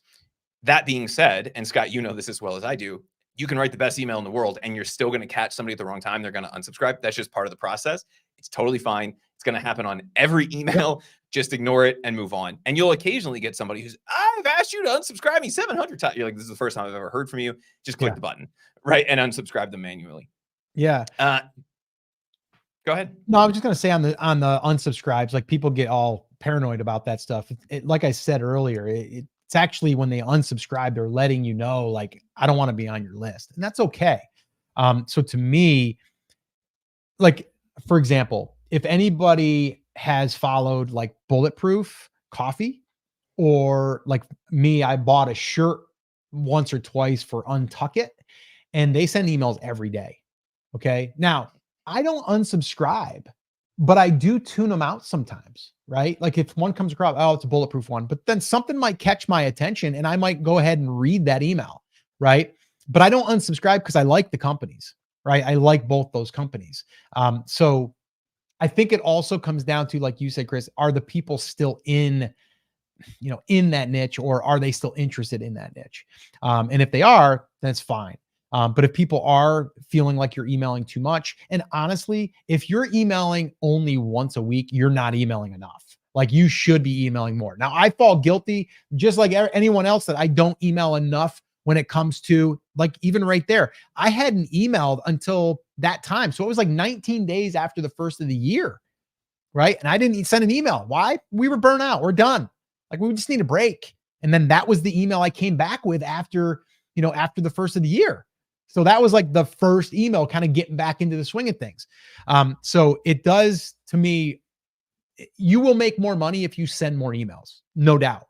That being said, and Scott, you know this as well as I do, you can write the best email in the world and you're still going to catch somebody at the wrong time. They're going to unsubscribe. That's just part of the process. It's totally fine. It's going to happen on every email. Just ignore it and move on. And you'll occasionally get somebody who's, I've asked you to unsubscribe me 700 times. You're like, this is the first time I've ever heard from you. Just click the button, right? And unsubscribe them manually. Yeah. Go ahead. No, I was just going to say on the unsubscribes, like, people get all paranoid about that stuff. Like I said earlier, it's actually when they unsubscribe, they're letting you know, like, I don't want to be on your list, and that's okay. So to me, like, for example, if anybody has followed like Bulletproof Coffee, or like me, I bought a shirt once or twice for Untuck It, and they send emails every day. Okay. Now, I don't unsubscribe, but I do tune them out sometimes, right? Like if one comes across, oh, it's a bulletproof one, but then something might catch my attention and I might go ahead and read that email, right? But I don't unsubscribe because I like the companies, right? I like both those companies. So I think it also comes down to, like you said, Chris, are the people still in that niche, or are they still interested in that niche? And if they are, that's fine. But if people are feeling like you're emailing too much, and honestly, if you're emailing only once a week, you're not emailing enough. Like you should be emailing more. Now, I fall guilty just like anyone else that I don't email enough when it comes to, like, even right there, I hadn't emailed until that time. So it was like 19 days after the first of the year, right? And I didn't send an email. Why? We were burnt out. We're done. Like we just need a break. And then that was the email I came back with after the first of the year. So that was like the first email kind of getting back into the swing of things. So it does, to me, you will make more money if you send more emails, no doubt.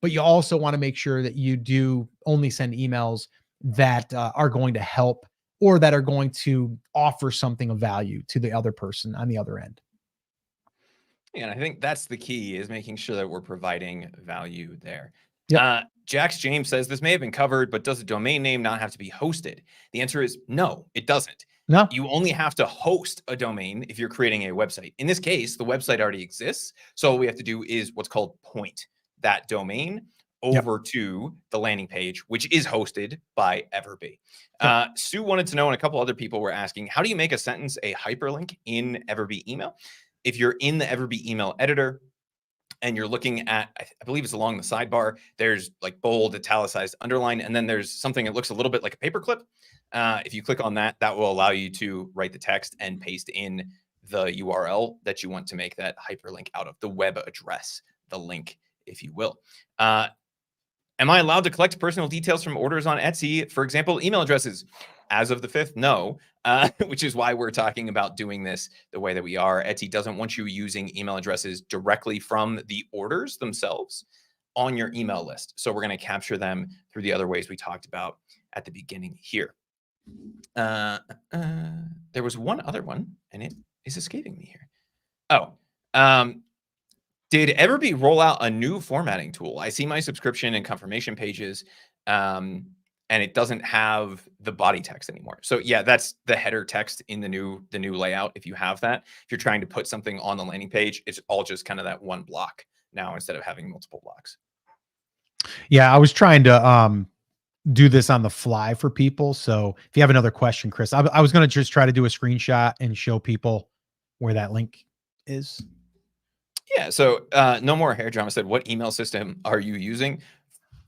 But you also want to make sure that you do only send emails that are going to help, or that are going to offer something of value to the other person on the other end. And I think that's the key, is making sure that we're providing value there. Yep. Jax James says, this may have been covered, but does a domain name not have to be hosted? The answer is no, it doesn't. No. You only have to host a domain if you're creating a website. In this case, the website already exists. So all we have to do is what's called point that domain over to the landing page, which is hosted by Everbee. Sue wanted to know, and a couple other people were asking, how do you make a sentence a hyperlink in Everbee email? If you're in the Everbee email editor and you're looking at, I believe it's along the sidebar, there's like bold, italicized, underline, and then there's something that looks a little bit like a paperclip. If you click on that, that will allow you to write the text and paste in the URL that you want to make that hyperlink out of, the web address, the link, if you will. Am I allowed to collect personal details from orders on Etsy? For example, email addresses. As of the 5th, no, which is why we're talking about doing this the way that we are. Etsy doesn't want you using email addresses directly from the orders themselves on your email list. So we're going to capture them through the other ways we talked about at the beginning here. There was one other one, and it is escaping me here. Did Everbee roll out a new formatting tool? I see my subscription and confirmation pages, and it doesn't have the body text anymore. So yeah, that's the header text in the new layout. If you have that, if you're trying to put something on the landing page, it's all just kind of that one block now instead of having multiple blocks. Yeah, I was trying to do this on the fly for people. So if you have another question, Chris, I was going to just try to do a screenshot and show people where that link is. Yeah. So No More Hair Drama said, what email system are you using?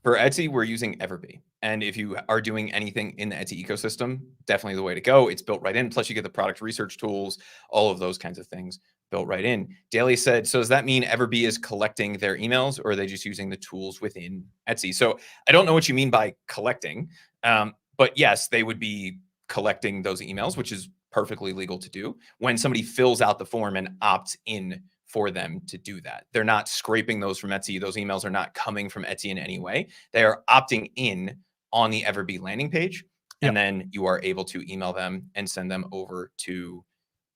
For Etsy, we're using Everbee. And if you are doing anything in the Etsy ecosystem, definitely the way to go. It's built right in. Plus you get the product research tools, all of those kinds of things built right in. Daly said, so does that mean Everbee is collecting their emails, or are they just using the tools within Etsy? So I don't know what you mean by collecting, but yes, they would be collecting those emails, which is perfectly legal to do when somebody fills out the form and opts in for them to do that. They're not scraping those from Etsy. Those emails are not coming from Etsy in any way. They are opting in on the Everbee landing page, and then you are able to email them and send them over to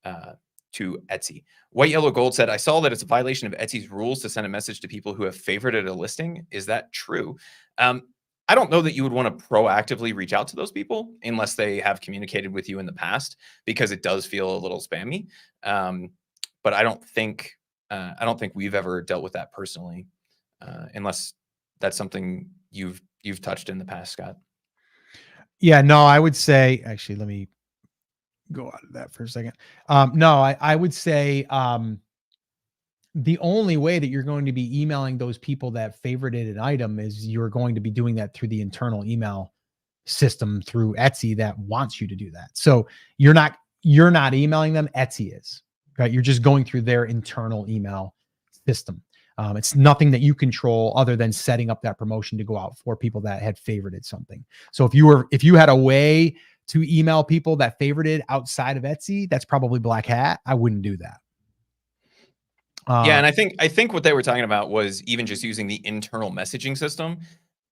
Etsy. White Yellow Gold said, I saw that it's a violation of Etsy's rules to send a message to people who have favorited a listing. Is that true? I don't know that you would want to proactively reach out to those people unless they have communicated with you in the past, because it does feel a little spammy. But I don't think we've ever dealt with that personally, unless that's something you've touched in the past, Scott. Yeah, no, I would say, actually, let me go out of that for a second. No, I would say the only way that you're going to be emailing those people that favorited an item is you're going to be doing that through the internal email system through Etsy that wants you to do that. So you're not emailing them, Etsy is. Right? You're just going through their internal email system. It's nothing that you control other than setting up that promotion to go out for people that had favorited something. So if you had a way to email people that favorited outside of Etsy, that's probably black hat. I wouldn't do that. Yeah, Uh, and I think what they were talking about was even just using the internal messaging system.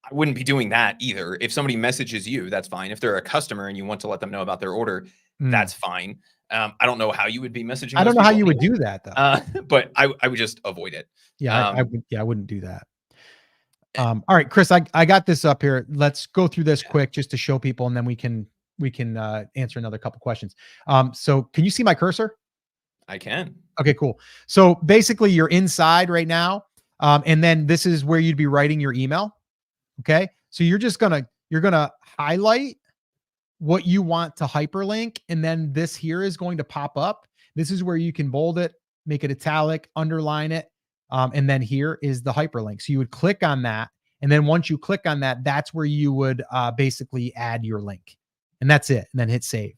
I wouldn't be doing that either. If somebody messages you, that's fine. If they're a customer and you want to let them know about their order, mm. that's fine. I don't know how you would be messaging I don't those know how people you would anyway, do that though. but I would just avoid it. Yeah, Um, I wouldn't do that. All right, Chris, I got this up here. Let's go through this yeah, quick just to show people, and then we can answer another couple questions. So can you see my cursor? I can. Okay, cool. So basically, you're inside right now, and then this is where you'd be writing your email. Okay, so you're gonna highlight what you want to hyperlink, and then this here is going to pop up. This is where you can bold it, make it italic, underline it, and then here is the hyperlink. So you would click on that, and then once you click on that, that's where you would basically add your link, and that's it. And then hit save,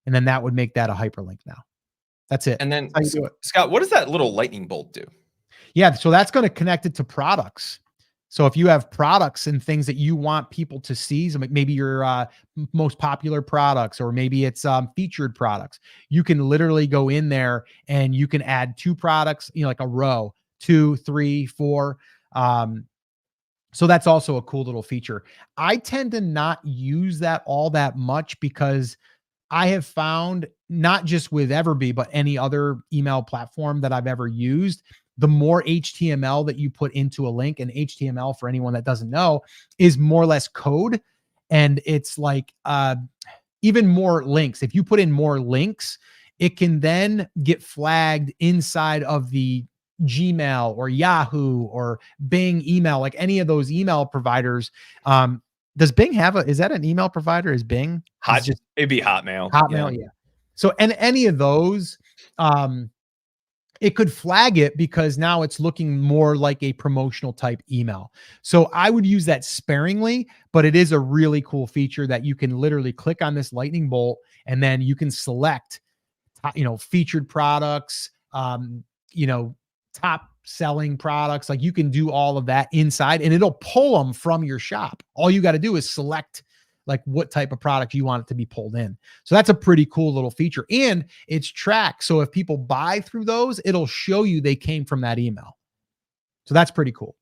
and then that would make that a hyperlink now. That's it. And That's then how you do it. Scott, what does that little lightning bolt do? Yeah, so that's going to connect it to products. So if you have products and things that you want people to see, so maybe your most popular products, or maybe it's featured products, you can literally go in there and you can add two products, like a row, two, three, four. Um, so that's also a cool little feature. I tend to not use that all that much because I have found, not just with Everbee, but any other email platform that I've ever used, the more HTML that you put into a link, and HTML, for anyone that doesn't know, is more or less code. And it's like even more links. If you put in more links, it can then get flagged inside of the Gmail or Yahoo or Bing email, like any of those email providers. Does Bing have is that an email provider? Is Bing? Is just It'd be Hotmail. Yeah. Hotmail? Yeah. So, and any of those, it could flag it because now it's looking more like a promotional type email. So I would use that sparingly, but it is a really cool feature that you can literally click on this lightning bolt, and then you can select, featured products, top selling products. Like, you can do all of that inside, and it'll pull them from your shop. All you got to do is select like what type of product you want it to be pulled in. So that's a pretty cool little feature, and it's tracked. So if people buy through those, it'll show you they came from that email. So that's pretty cool.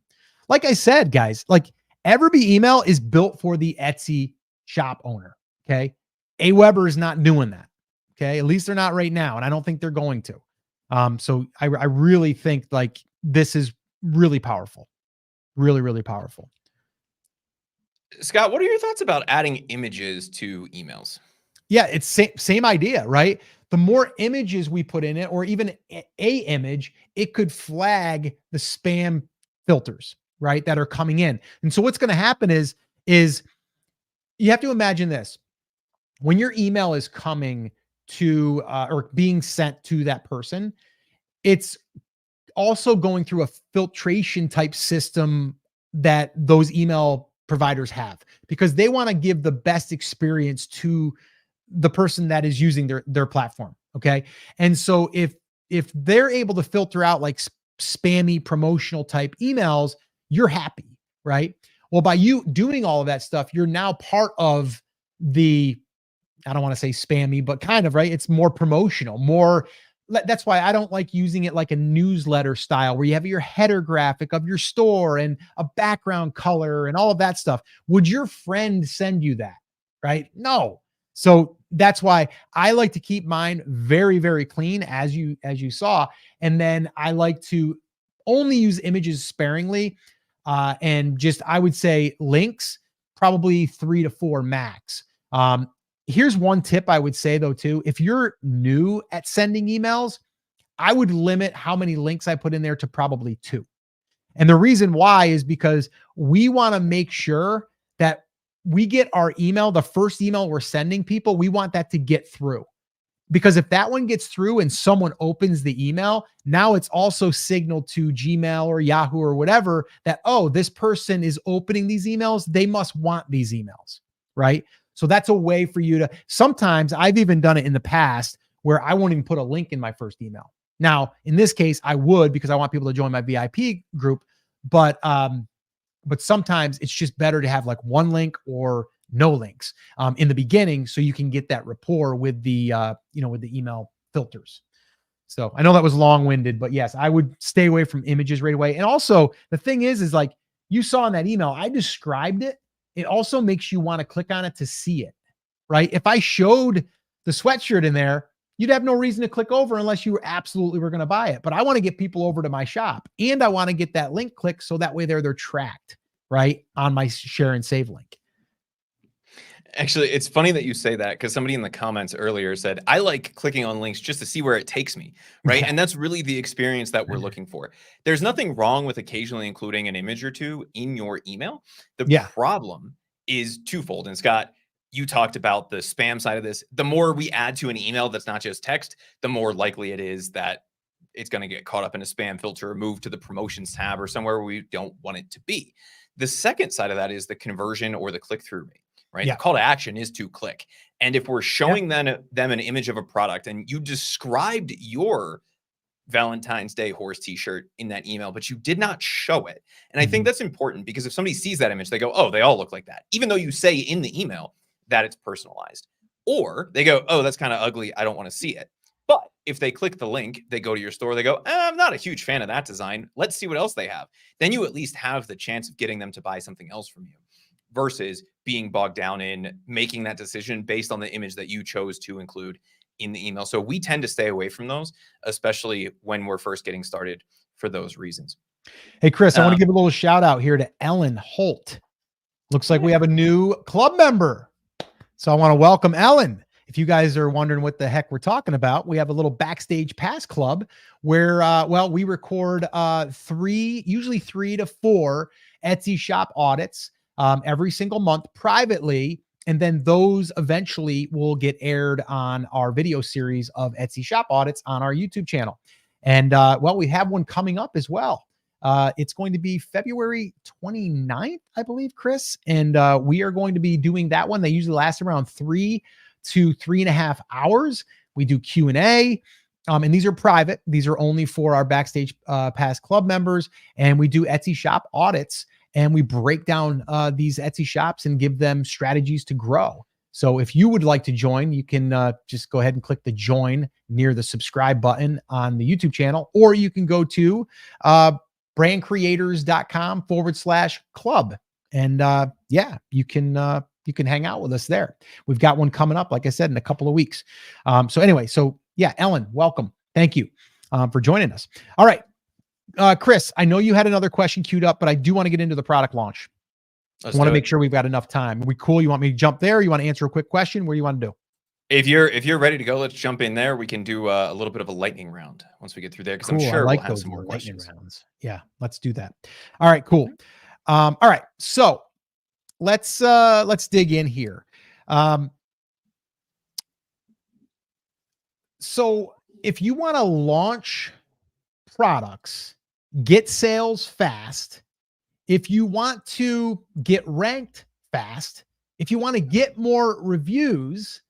Like I said, guys, like, Everbee email is built for the Etsy shop owner. Okay. Aweber is not doing that. Okay. At least they're not right now. And I don't think they're going to. So I really think like this is really powerful. Really, really powerful. Scott, what are your thoughts about adding images to emails? Yeah, it's same idea, right? The more images we put in it, or even a image, it could flag the spam filters, right, that are coming in. And so what's going to happen is you have to imagine this. When your email is coming to or being sent to that person, it's also going through a filtration type system that those email providers have, because they want to give the best experience to the person that is using their platform. Okay. And so if they're able to filter out like spammy promotional type emails, you're happy, right? Well, by you doing all of that stuff, you're now part of the, I don't want to say spammy, but kind of, right? It's more promotional, more. That's why I don't like using it like a newsletter style where you have your header graphic of your store and a background color and all of that stuff. Would your friend send you that? Right? No. So that's why I like to keep mine very, very clean, as you saw. And then I like to only use images sparingly. And just, I would say links, probably 3 to 4 max. Here's one tip I would say though, too. If you're new at sending emails, I would limit how many links I put in there to probably 2. And the reason why is because we want to make sure that we get our email, the first email we're sending people, we want that to get through. Because if that one gets through and someone opens the email, now it's also signaled to Gmail or Yahoo or whatever that, oh, this person is opening these emails. They must want these emails, right? So that's a way for you to, sometimes I've even done it in the past where I won't even put a link in my first email. Now, in this case, I would, because I want people to join my VIP group, but sometimes it's just better to have like one link or no links in the beginning, so you can get that rapport with the with the email filters. So I know that was long-winded, but yes, I would stay away from images right away. And also the thing is like you saw in that email, I described it. It also makes you want to click on it to see it, right? If I showed the sweatshirt in there, you'd have no reason to click over unless you absolutely were going to buy it. But I want to get people over to my shop, and I want to get that link clicked so that way they're tracked, right, on my share and save link. Actually, it's funny that you say that because somebody in the comments earlier said, I like clicking on links just to see where it takes me, right? Yeah. And that's really the experience that we're looking for. There's nothing wrong with occasionally including an image or two in your email. The Yeah. problem is twofold. And Scott, you talked about the spam side of this. The more we add to an email that's not just text, the more likely it is that it's going to get caught up in a spam filter or moved to the promotions tab or somewhere where we don't want it to be. The second side of that is the conversion or the click-through rate. Right? Yeah. The call to action is to click. And if we're showing them an image of a product and you described your Valentine's Day horse t-shirt in that email, but you did not show it. And I think that's important because if somebody sees that image, they go, oh, they all look like that. Even though you say in the email that it's personalized. Or they go, oh, that's kind of ugly. I don't want to see it. But if they click the link, they go to your store, they go, I'm not a huge fan of that design. Let's see what else they have. Then you at least have the chance of getting them to buy something else from you, versus being bogged down in making that decision based on the image that you chose to include in the email. So we tend to stay away from those, especially when we're first getting started for those reasons. Hey, Chris, I want to give a little shout out here to Ellen Holt. Looks like we have a new club member. So I want to welcome Ellen. If you guys are wondering what the heck we're talking about, we have a little backstage pass club where, we record usually 3 to 4 Etsy shop audits every single month privately. And then those eventually will get aired on our video series of Etsy shop audits on our YouTube channel. And we have one coming up as well. It's going to be February 29th, I believe, Chris. And we are going to be doing that one. They usually last around 3 to 3.5 hours. We do Q&A. And these are private. These are only for our Backstage Pass Club members. And we do Etsy shop audits. And we break down these Etsy shops and give them strategies to grow. So if you would like to join, you can just go ahead and click the join near the subscribe button on the YouTube channel, or you can go to brandcreators.com/club. And you can hang out with us there. We've got one coming up, like I said, in a couple of weeks. Ellen, welcome. Thank you for joining us. All right. Chris, I know you had another question queued up, but I do want to get into the product launch. I want to make sure we've got enough time. Are we cool? You want me to jump there? Or you want to answer a quick question? What do you want to do? If you're ready to go, let's jump in there. We can do a little bit of a lightning round once we get through there, because I'm sure we'll have some more questions. Rounds. Yeah, let's do that. All right, cool. All right, so let's dig in here. So if you want to launch products, get sales fast, if you want to get ranked fast, if you want to get more reviews,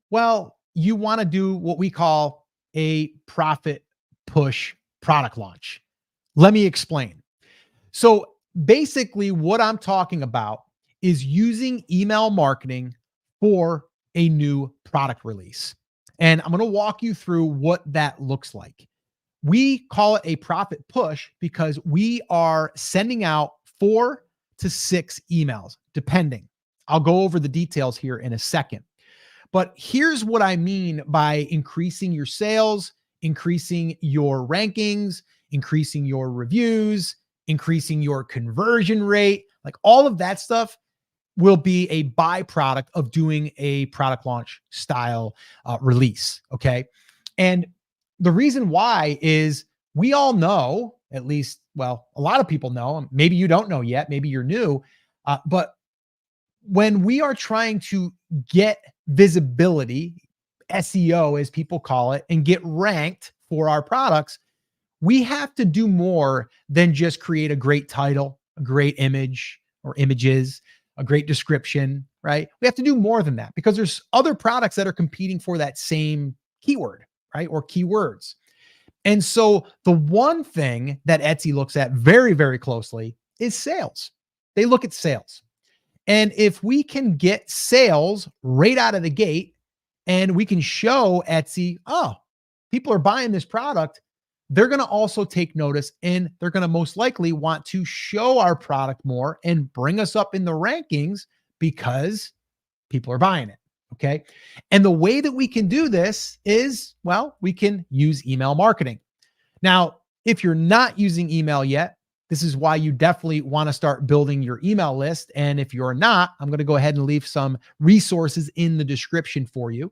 well, you want to do what we call a profit push product launch. Let me explain. So basically what I'm talking about is using email marketing for a new product release. And I'm going to walk you through what that looks like. We call it a profit push because we are sending out 4 to 6 emails, depending. I'll go over the details here in a second. But here's what I mean by increasing your sales, increasing your rankings, increasing your reviews, increasing your conversion rate. Like all of that stuff will be a byproduct of doing a product launch style release. Okay. And the reason why is we all know, at least, well, a lot of people know, maybe you don't know yet, maybe you're new, but when we are trying to get visibility, SEO as people call it, and get ranked for our products, we have to do more than just create a great title, a great image or images, a great description, right? We have to do more than that because there's other products that are competing for that same keyword, right? Or keywords. And so the one thing that Etsy looks at very, very closely is sales. They look at sales. And if we can get sales right out of the gate and we can show Etsy, oh, people are buying this product, they're going to also take notice and they're going to most likely want to show our product more and bring us up in the rankings because people are buying it. Okay. And the way that we can do this is, well, we can use email marketing. Now, if you're not using email yet, this is why you definitely want to start building your email list. And if you're not, I'm going to go ahead and leave some resources in the description for you.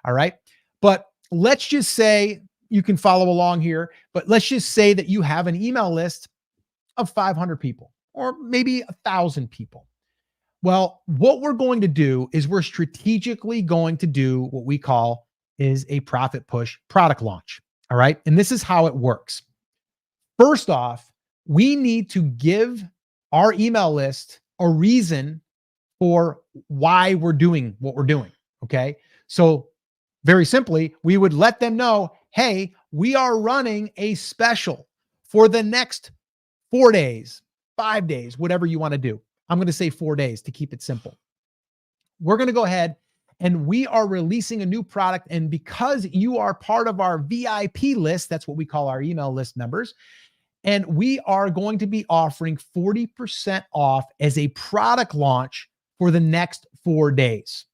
All right. But let's just say you can follow along here, but let's just say that you have an email list of 500 people or maybe 1,000 people. Well, what we're going to do is we're strategically going to do what we call is a profit push product launch. All right. And this is how it works. First off, we need to give our email list a reason for why we're doing what we're doing. Okay. So very simply, we would let them know, hey, we are running a special for the next 4 days, 5 days, whatever you want to do. I'm going to say 4 days to keep it simple. We're going to go ahead and we are releasing a new product. And because you are part of our VIP list, that's what we call our email list members. And we are going to be offering 40% off as a product launch for the next 4 days.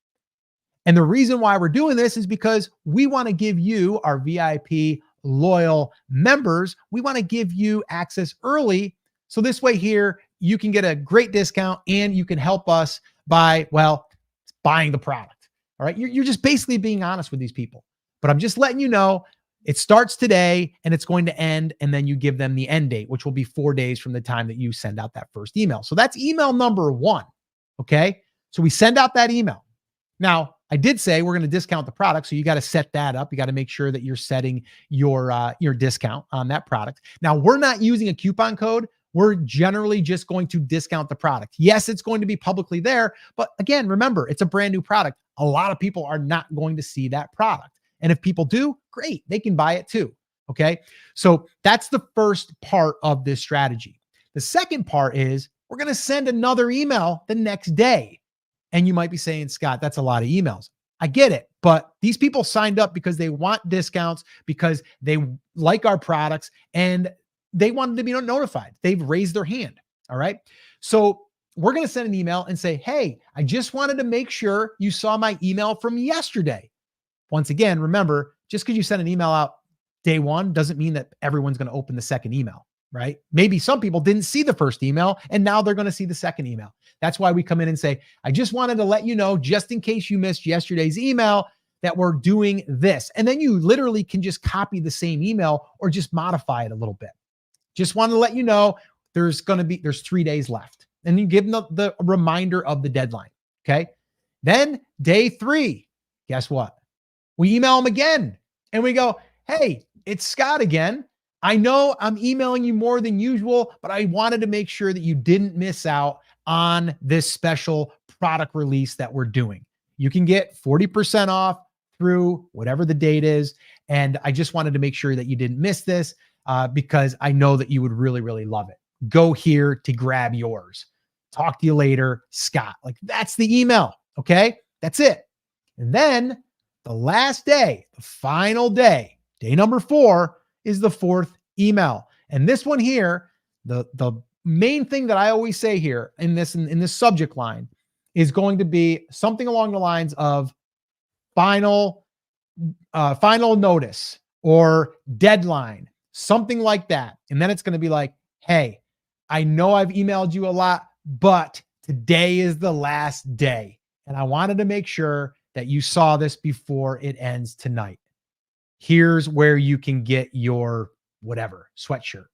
And the reason why we're doing this is because we want to give you, our VIP loyal members, we want to give you access early. So this way here, you can get a great discount and you can help us by, well, buying the product. All right. You're just basically being honest with these people. But I'm just letting you know, it starts today and it's going to end. And then you give them the end date, which will be 4 days from the time that you send out that first email. So that's email number 1. Okay. So we send out that email. Now, I did say we're going to discount the product. So you got to set that up. You got to make sure that you're setting your discount on that product. Now, we're not using a coupon code. We're generally just going to discount the product. Yes, it's going to be publicly there. But again, remember, it's a brand new product. A lot of people are not going to see that product. And if people do, great, they can buy it too. Okay. So that's the first part of this strategy. The second part is we're going to send another email the next day. And you might be saying, Scott, that's a lot of emails. I get it. But these people signed up because they want discounts, because they like our products, and they wanted to be notified. They've raised their hand. All right. So we're going to send an email and say, hey, I just wanted to make sure you saw my email from yesterday. Once again, remember, just because you send an email out day one doesn't mean that everyone's going to open the second email, right? Maybe some people didn't see the first email and now they're going to see the second email. That's why we come in and say, I just wanted to let you know, just in case you missed yesterday's email, that we're doing this. And then you literally can just copy the same email or just modify it a little bit. Just want to let you know there's 3 days left. And you give them the reminder of the deadline. Okay. Then day 3, guess what? We email them again and we go, hey, it's Scott again. I know I'm emailing you more than usual, but I wanted to make sure that you didn't miss out on this special product release that we're doing. You can get 40% off through whatever the date is. And I just wanted to make sure that you didn't miss this because I know that you would really, really love it. Go here to grab yours. Talk to you later, Scott. Like, that's the email. Okay. That's it. And then the last day, the final day, day number 4 is the 4th email. And this one here, the main thing that I always say here in this subject line is going to be something along the lines of final notice or deadline, something like that. And then it's going to be like, hey, I know I've emailed you a lot, but today is the last day. And I wanted to make sure that you saw this before it ends tonight. Here's where you can get your whatever sweatshirt.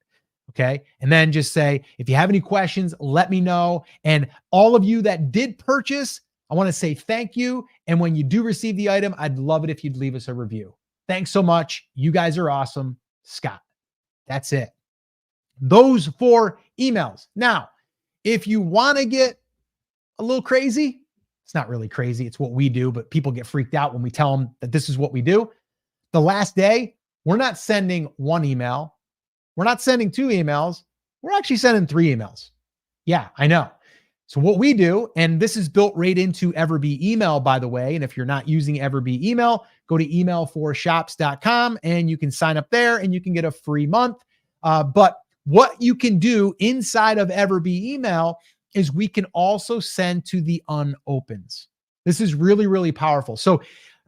Okay. And then just say, if you have any questions, let me know. And all of you that did purchase, I want to say thank you. And when you do receive the item, I'd love it if you'd leave us a review. Thanks so much. You guys are awesome. Scott. That's it. Those 4 emails. Now, if you want to get a little crazy, it's not really crazy. It's what we do, but people get freaked out when we tell them that this is what we do. The last day, we're not sending 1 email. We're not sending 2 emails. We're actually sending 3 emails. Yeah, I know. So what we do, and this is built right into Everbee email, by the way. And if you're not using Everbee email, go to emailforshops.com and you can sign up there and you can get a free month. But what you can do inside of Everbee email is we can also send to the unopens. This is really, really powerful. So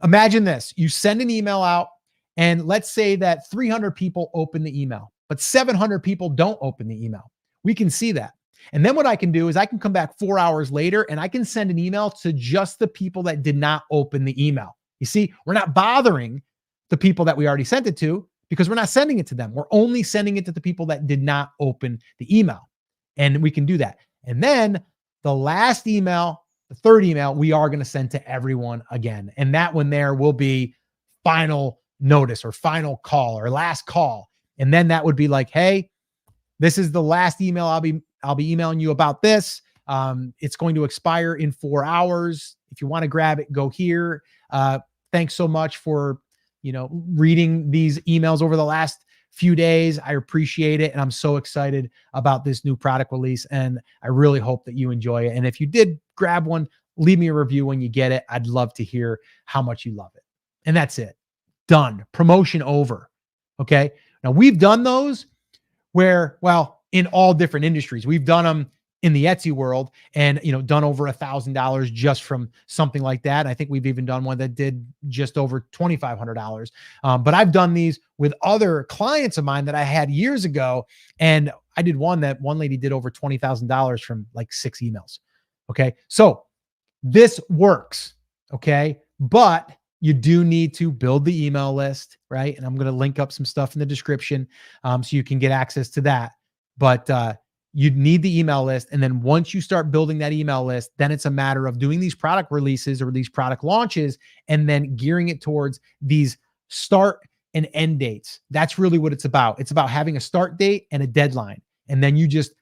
imagine this, you send an email out and let's say that 300 people open the email, but 700 people don't open the email. We can see that. And then what I can do is I can come back 4 hours later and I can send an email to just the people that did not open the email. You see, we're not bothering the people that we already sent it to because we're not sending it to them. We're only sending it to the people that did not open the email. And we can do that. And then the last email, the third email, we are going to send to everyone again. And that one there will be final notice or final call or last call. And then that would be like, hey, this is the last email I'll be emailing you about this. It's going to expire in 4 hours. If you want to grab it, go here. Thanks so much for, reading these emails over the last few days. I appreciate it. And I'm so excited about this new product release. And I really hope that you enjoy it. And if you did grab one, leave me a review when you get it. I'd love to hear how much you love it. And that's it. Done. Promotion over. Okay. Now we've done those where, well, in all different industries, we've done them in the Etsy world and, done over $1,000 just from something like that. I think we've even done one that did just over $2,500. But I've done these with other clients of mine that I had years ago. And I did one that one lady did over $20,000 from like 6 emails. Okay. So this works. Okay. But you do need to build the email list, right? And I'm going to link up some stuff in the description so you can get access to that. But you need the email list. And then once you start building that email list, then it's a matter of doing these product releases or these product launches and then gearing it towards these start and end dates. That's really what it's about. It's about having a start date and a deadline. And then you just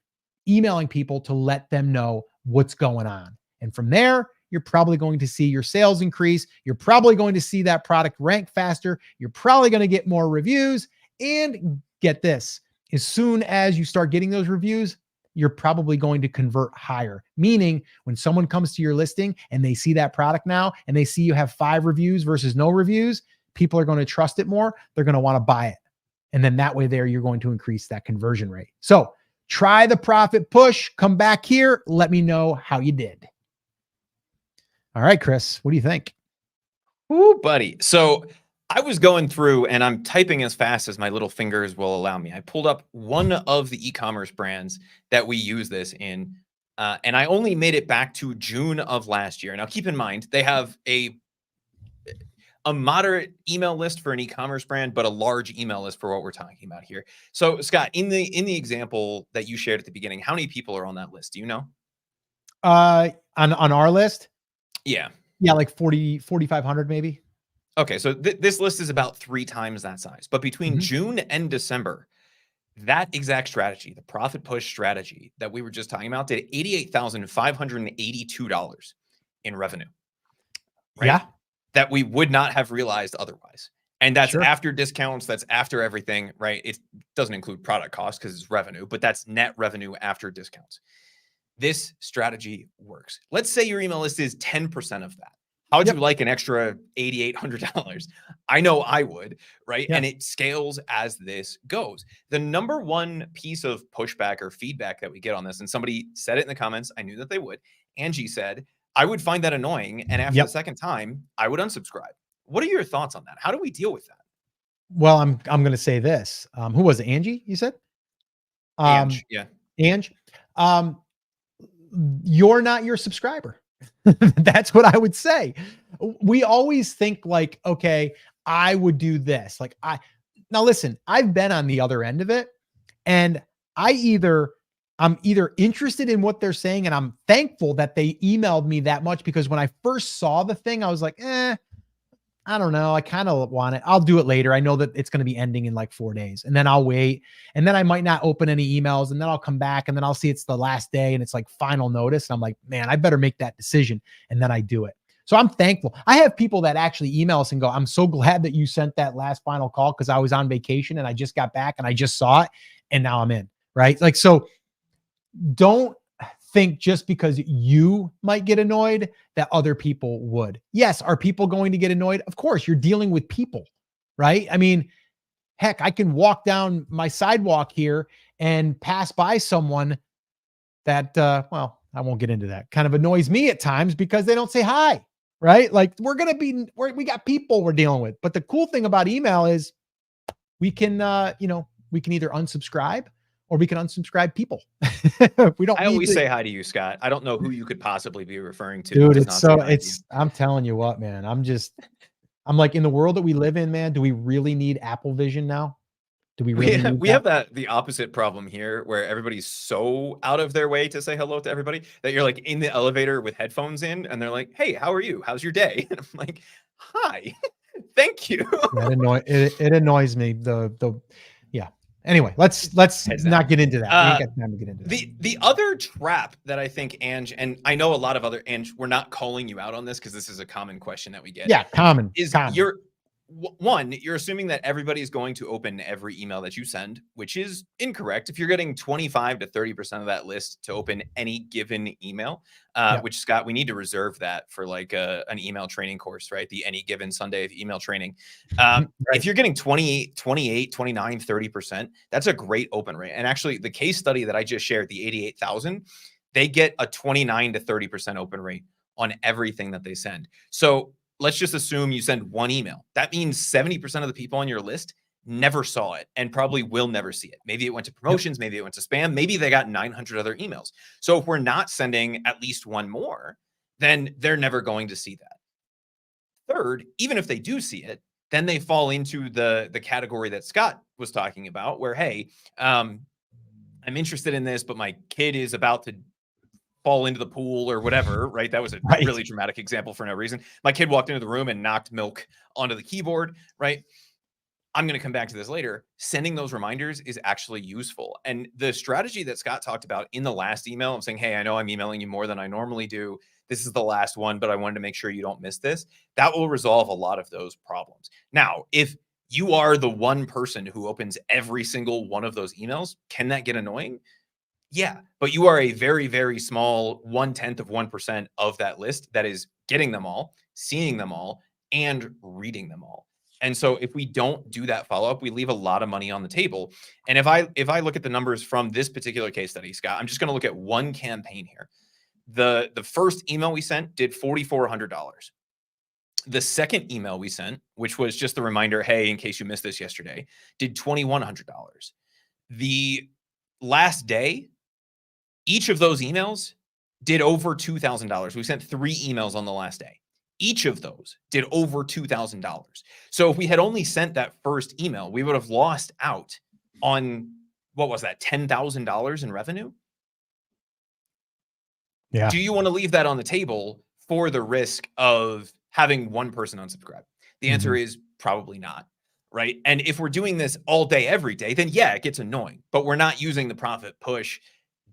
emailing people to let them know what's going on. And from there, you're probably going to see your sales increase. You're probably going to see that product rank faster. You're probably going to get more reviews. And get this, as soon as you start getting those reviews, you're probably going to convert higher. Meaning when someone comes to your listing and they see that product now and they see you have 5 reviews versus no reviews, people are going to trust it more. They're going to want to buy it. And then that way there, you're going to increase that conversion rate. So try the profit push, come back here. Let me know how you did. All right, Chris, what do you think? Ooh, buddy. So I was going through and I'm typing as fast as my little fingers will allow me. I pulled up one of the e-commerce brands that we use this in, and I only made it back to June of last year. Now, keep in mind, they have a moderate email list for an e-commerce brand, but a large email list for what we're talking about here. So, Scott, in the example that you shared at the beginning, how many people are on that list? Do you know? On our list? Yeah. Yeah, like 4,500 maybe. Okay, so this list is about 3 times that size. But between June and December, that exact strategy, the profit push strategy that we were just talking about, did $88,582 in revenue. Right? Yeah. That we would not have realized otherwise. And that's after discounts, that's after everything, right? It doesn't include product costs because it's revenue, but that's net revenue after discounts. This strategy works. Let's say your email list is 10% of that. How would you like an extra $8,800? I know I would, right? And it scales as this goes. The number one piece of pushback or feedback that we get on this, and somebody said it in the comments, I knew that they would. Angie said, I would find that annoying. And after the second time, I would unsubscribe. What are your thoughts on that? How do we deal with that? Well, I'm going to say this. Who was it? Angie, you said? Ange, yeah. Ange. You're not your subscriber. That's what I would say. We always think like, okay, I would do this. Now listen, I've been on the other end of it and I'm either interested in what they're saying and I'm thankful that they emailed me that much because when I first saw the thing, I was like, I don't know. I kind of want it. I'll do it later. I know that it's going to be ending in like 4 days and then I'll wait and then I might not open any emails and then I'll come back and then I'll see it's the last day and it's like final notice. And I'm like, man, I better make that decision. And then I do it. So I'm thankful. I have people that actually email us and go, I'm so glad that you sent that last final call because I was on vacation and I just got back and I just saw it and now I'm in, right? Like, so don't think just because you might get annoyed that other people would. Yes, are people going to get annoyed? Of course, you're dealing with people, right? I mean, heck, I can walk down my sidewalk here and pass by someone that, well, I won't get into that, kind of annoys me at times because they don't say hi, right? Like we got people we're dealing with. But the cool thing about email is we can, we can either unsubscribe or we can unsubscribe people. We don't. I always say hi to you, Scott. I don't know who you could possibly be referring to. Dude, I'm telling you what, man. I'm like, in the world that we live in, man, do we really need Apple Vision now? Do we really need we have the opposite problem here where everybody's so out of their way to say hello to everybody that you're like in the elevator with headphones in and they're like, hey, how are you? How's your day? And I'm like, hi, thank you. It annoys me. Yeah. Anyway, let's not get into that. We ain't got time to get into that. The other trap that I think, Ange, and I know a lot of other, Ange, we're not calling you out on this because this is a common question that we get. Yeah, common. You're assuming that everybody is going to open every email that you send, which is incorrect. If you're getting 25 to 30% of that list to open any given email, which, Scott, we need to reserve that for like an email training course, right? The any given Sunday of email training. Right. If you're getting 28, 29, 30%, that's a great open rate. And actually the case study that I just shared, the 88,000, they get a 29 to 30% open rate on everything that they send. So let's just assume you send one email. That means 70% of the people on your list never saw it and probably will never see it. Maybe it went to promotions, maybe it went to spam, maybe they got 900 other emails. So if we're not sending at least one more, then they're never going to see that. Third, even if they do see it, then they fall into the category that Scott was talking about where, hey, I'm interested in this, but my kid is about to fall into the pool or whatever, right? That was a really dramatic example for no reason. My kid walked into the room and knocked milk onto the keyboard, right? I'm going to come back to this later. Sending those reminders is actually useful. And the strategy that Scott talked about in the last email, I'm saying, hey, I know I'm emailing you more than I normally do. This is the last one, but I wanted to make sure you don't miss this. That will resolve a lot of those problems. Now, if you are the one person who opens every single one of those emails, can that get annoying? Yeah, but you are a very, very small 0.1% of that list that is getting them all, seeing them all, and reading them all. And so if we don't do that follow-up, we leave a lot of money on the table. And if I look at the numbers from this particular case study, Scott, I'm just going to look at one campaign here. The first email we sent did $4,400. The second email we sent, which was just the reminder, hey, in case you missed this yesterday, did $2,100. The last day, each of those emails did over $2,000. We sent 3 emails on the last day. Each of those did over $2,000. So if we had only sent that first email, we would have lost out on, what was that, $10,000 in revenue? Yeah. Do you want to leave that on the table for the risk of having one person unsubscribe? The answer is probably not. Right. And if we're doing this all day, every day, then yeah, it gets annoying, but we're not using the profit push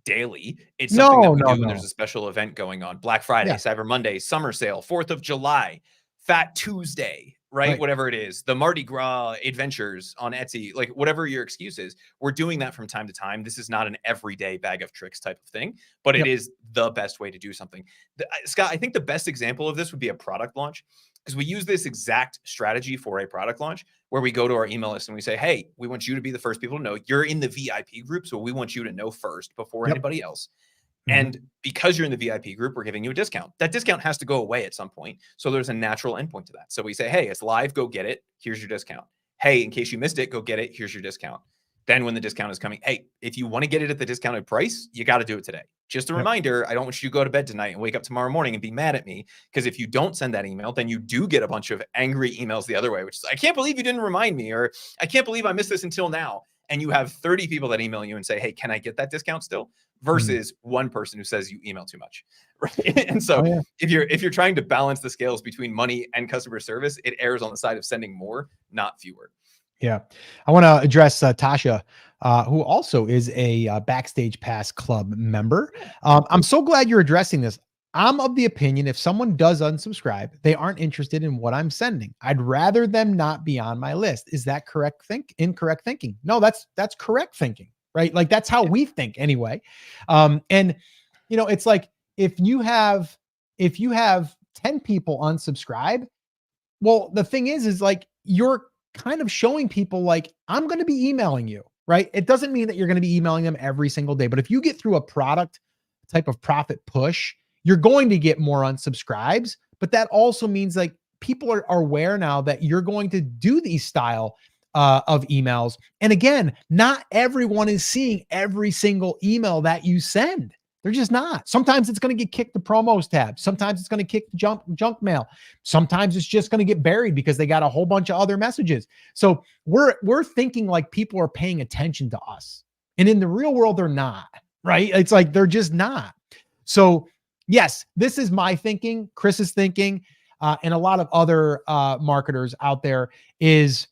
daily. It's something that we do when there's a special event going on. Black Friday, Cyber Monday, summer sale, 4th of July, Fat Tuesday, right? Whatever it is, the Mardi Gras adventures on Etsy, like whatever your excuse is, we're doing that from time to time. This is not an everyday bag of tricks type of thing, but it is the best way to do something. Scott, I think the best example of this would be a product launch, because we use this exact strategy for a product launch where we go to our email list and we say, hey, we want you to be the first people to know. You're in the VIP group, so we want you to know first before anybody else. And because you're in the VIP group, we're giving you a discount. That discount has to go away at some point. So there's a natural endpoint to that. So we say, hey, it's live, go get it. Here's your discount. Hey, in case you missed it, go get it. Here's your discount. Then when the discount is coming, hey, if you want to get it at the discounted price, you got to do it today. Just a reminder, I don't want you to go to bed tonight and wake up tomorrow morning and be mad at me, because if you don't send that email, then you do get a bunch of angry emails the other way, which is, I can't believe you didn't remind me, or I can't believe I missed this until now. And you have 30 people that email you and say, hey, can I get that discount still? Versus one person who says you email too much. Right. And so if you're trying to balance the scales between money and customer service, it errs on the side of sending more, not fewer. Yeah. I want to address Tasha, who also is a Backstage Pass Club member. I'm so glad you're addressing this. I'm of the opinion if someone does unsubscribe, they aren't interested in what I'm sending. I'd rather them not be on my list. Is that incorrect thinking? No, that's correct thinking, right? Like that's how we think anyway. And it's like if you have 10 people unsubscribe, well, the thing is like you're kind of showing people like, I'm going to be emailing you, right? It doesn't mean that you're going to be emailing them every single day, but if you get through a product type of profit push, you're going to get more unsubscribes. But that also means like people are aware now that you're going to do these style of emails. And again, not everyone is seeing every single email that you send. They're just not. Sometimes it's going to get kicked to promos tab. Sometimes it's going to kick junk mail. Sometimes it's just going to get buried because they got a whole bunch of other messages. So we're thinking like people are paying attention to us. And in the real world, they're not, right? It's like they're just not. So yes, this is my thinking, Chris's thinking, and a lot of other marketers out there is,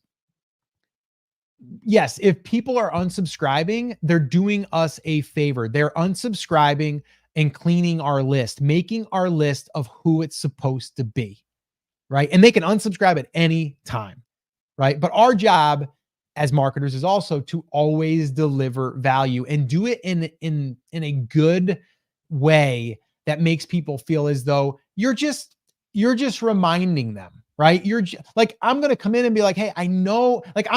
yes, if people are unsubscribing, they're doing us a favor. They're unsubscribing and cleaning our list, making our list of who it's supposed to be, right? And they can unsubscribe at any time, right? But our job as marketers is also to always deliver value and do it in a good way that makes people feel as though you're just reminding them. Right? Like, I'm going to come in and be like, hey, I know, like,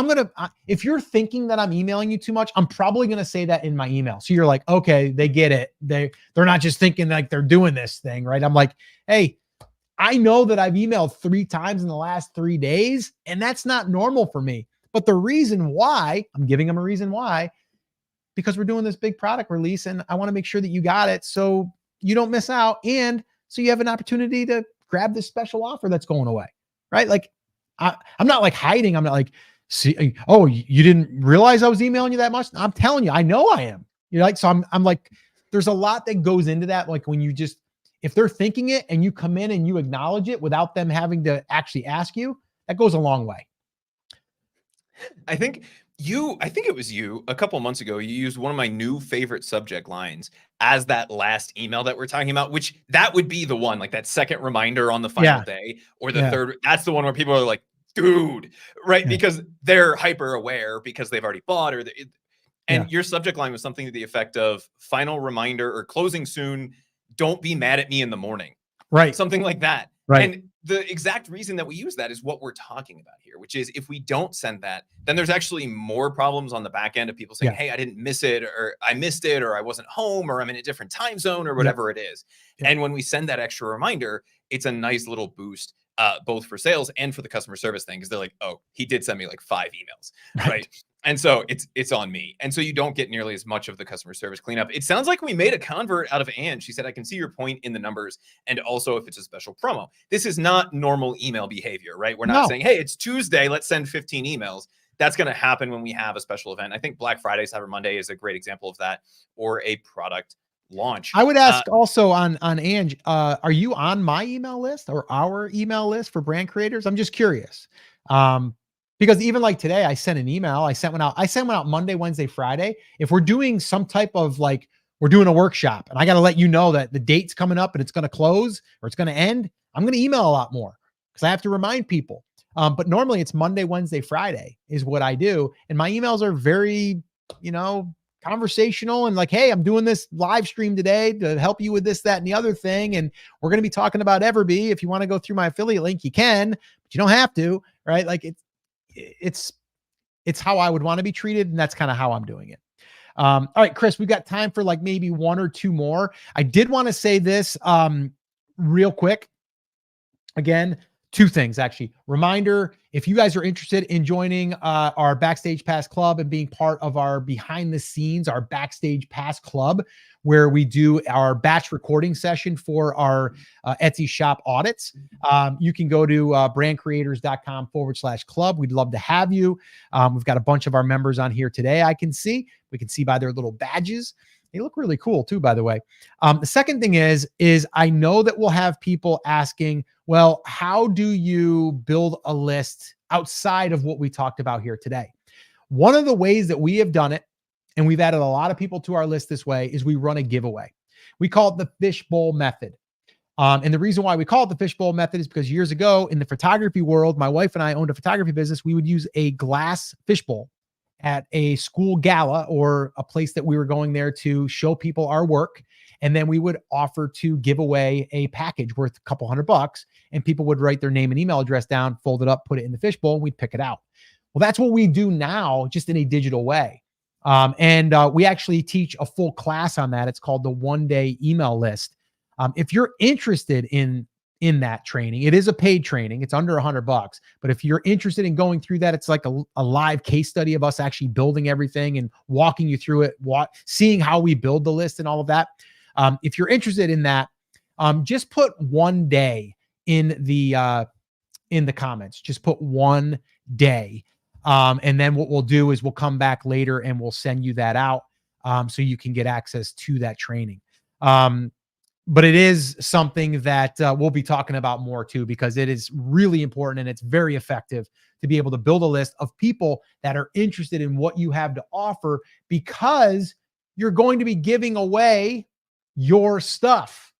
if you're thinking that I'm emailing you too much, I'm probably going to say that in my email. So you're like, okay, they get it. They're not just thinking like they're doing this thing, right? I'm like, hey, I know that I've emailed 3 times in the last 3 days, and that's not normal for me. But the reason why, I'm giving them a reason why, because we're doing this big product release and I want to make sure that you got it so you don't miss out. And so you have an opportunity to grab this special offer that's going away. Right? Like I'm not like hiding. I'm not like, see, oh, you didn't realize I was emailing you that much. I'm telling you, I know I am. Like, so I'm like, there's a lot that goes into that. Like when you just, if they're thinking it and you come in and you acknowledge it without them having to actually ask you, that goes a long way. I think it was you a couple months ago. You used one of my new favorite subject lines as that last email that we're talking about, which that would be the one, like that second reminder on the final day or the third. That's the one where people are like, dude, right? Yeah. Because they're hyper aware because they've already bought your subject line was something to the effect of final reminder or closing soon. Don't be mad at me in the morning. Right. Something like that. Right. And the exact reason that we use that is what we're talking about here, which is if we don't send that, then there's actually more problems on the back end of people saying, hey, I didn't miss it, or I missed it, or I wasn't home, or I'm in a different time zone, or whatever it is. And when we send that extra reminder, it's a nice little boost, both for sales and for the customer service thing. Cause they're like, oh, he did send me like 5 emails. Right. And so it's on me. And so you don't get nearly as much of the customer service cleanup. It sounds like we made a convert out of Anne. She said, I can see your point in the numbers. And also if it's a special promo, this is not normal email behavior, right? We're not saying, hey, it's Tuesday, let's send 15 emails. That's going to happen when we have a special event. I think Black Friday, Cyber Monday is a great example of that, or a product launch. I would ask also on Ange, are you on my email list or our email list for brand creators? I'm just curious. Because even like today, I sent an email. I sent one out Monday, Wednesday, Friday. If we're doing some type of like, we're doing a workshop and I got to let you know that the date's coming up and it's going to close or it's going to end, I'm going to email a lot more because I have to remind people. But normally it's Monday, Wednesday, Friday is what I do. And my emails are very, conversational and like, hey, I'm doing this live stream today to help you with this, that, and the other thing. And we're going to be talking about Everbee. If you want to go through my affiliate link, you can, but you don't have to, right? Like it's how I would want to be treated. And that's kind of how I'm doing it. All right, Chris, we've got time for like maybe 1 or 2 more. I did want to say this real quick. Again, 2 things actually. Reminder, if you guys are interested in joining our Backstage Pass Club and being part of our behind the scenes, our Backstage Pass Club, where we do our batch recording session for our Etsy shop audits, you can go to brandcreators.com/club. We'd love to have you. We've got a bunch of our members on here today. We can see by their little badges. They look really cool too, by the way. The second thing is I know that we'll have people asking, well, how do you build a list outside of what we talked about here today? One of the ways that we have done it, and we've added a lot of people to our list this way, is we run a giveaway. We call it the fishbowl method. And the reason why we call it the fishbowl method is because years ago in the photography world, my wife and I owned a photography business. We would use a glass fishbowl at a school gala or a place that we were going there to show people our work. And then we would offer to give away a package worth a couple $100, and people would write their name and email address down, fold it up, put it in the fishbowl, and we'd pick it out. Well, that's what we do now, just in a digital way. And we actually teach a full class on that. It's called the 1-day email list. If you're interested in that training, it is a paid training. It's under $100. But if you're interested in going through that, it's like a live case study of us actually building everything and walking you through it, seeing how we build the list and all of that. If you're interested in that, just put 1 day in the comments. Just put 1 day. And then what we'll do is we'll come back later and we'll send you that out so you can get access to that training. But it is something that we'll be talking about more too, because it is really important and it's very effective to be able to build a list of people that are interested in what you have to offer, because you're going to be giving away your stuff.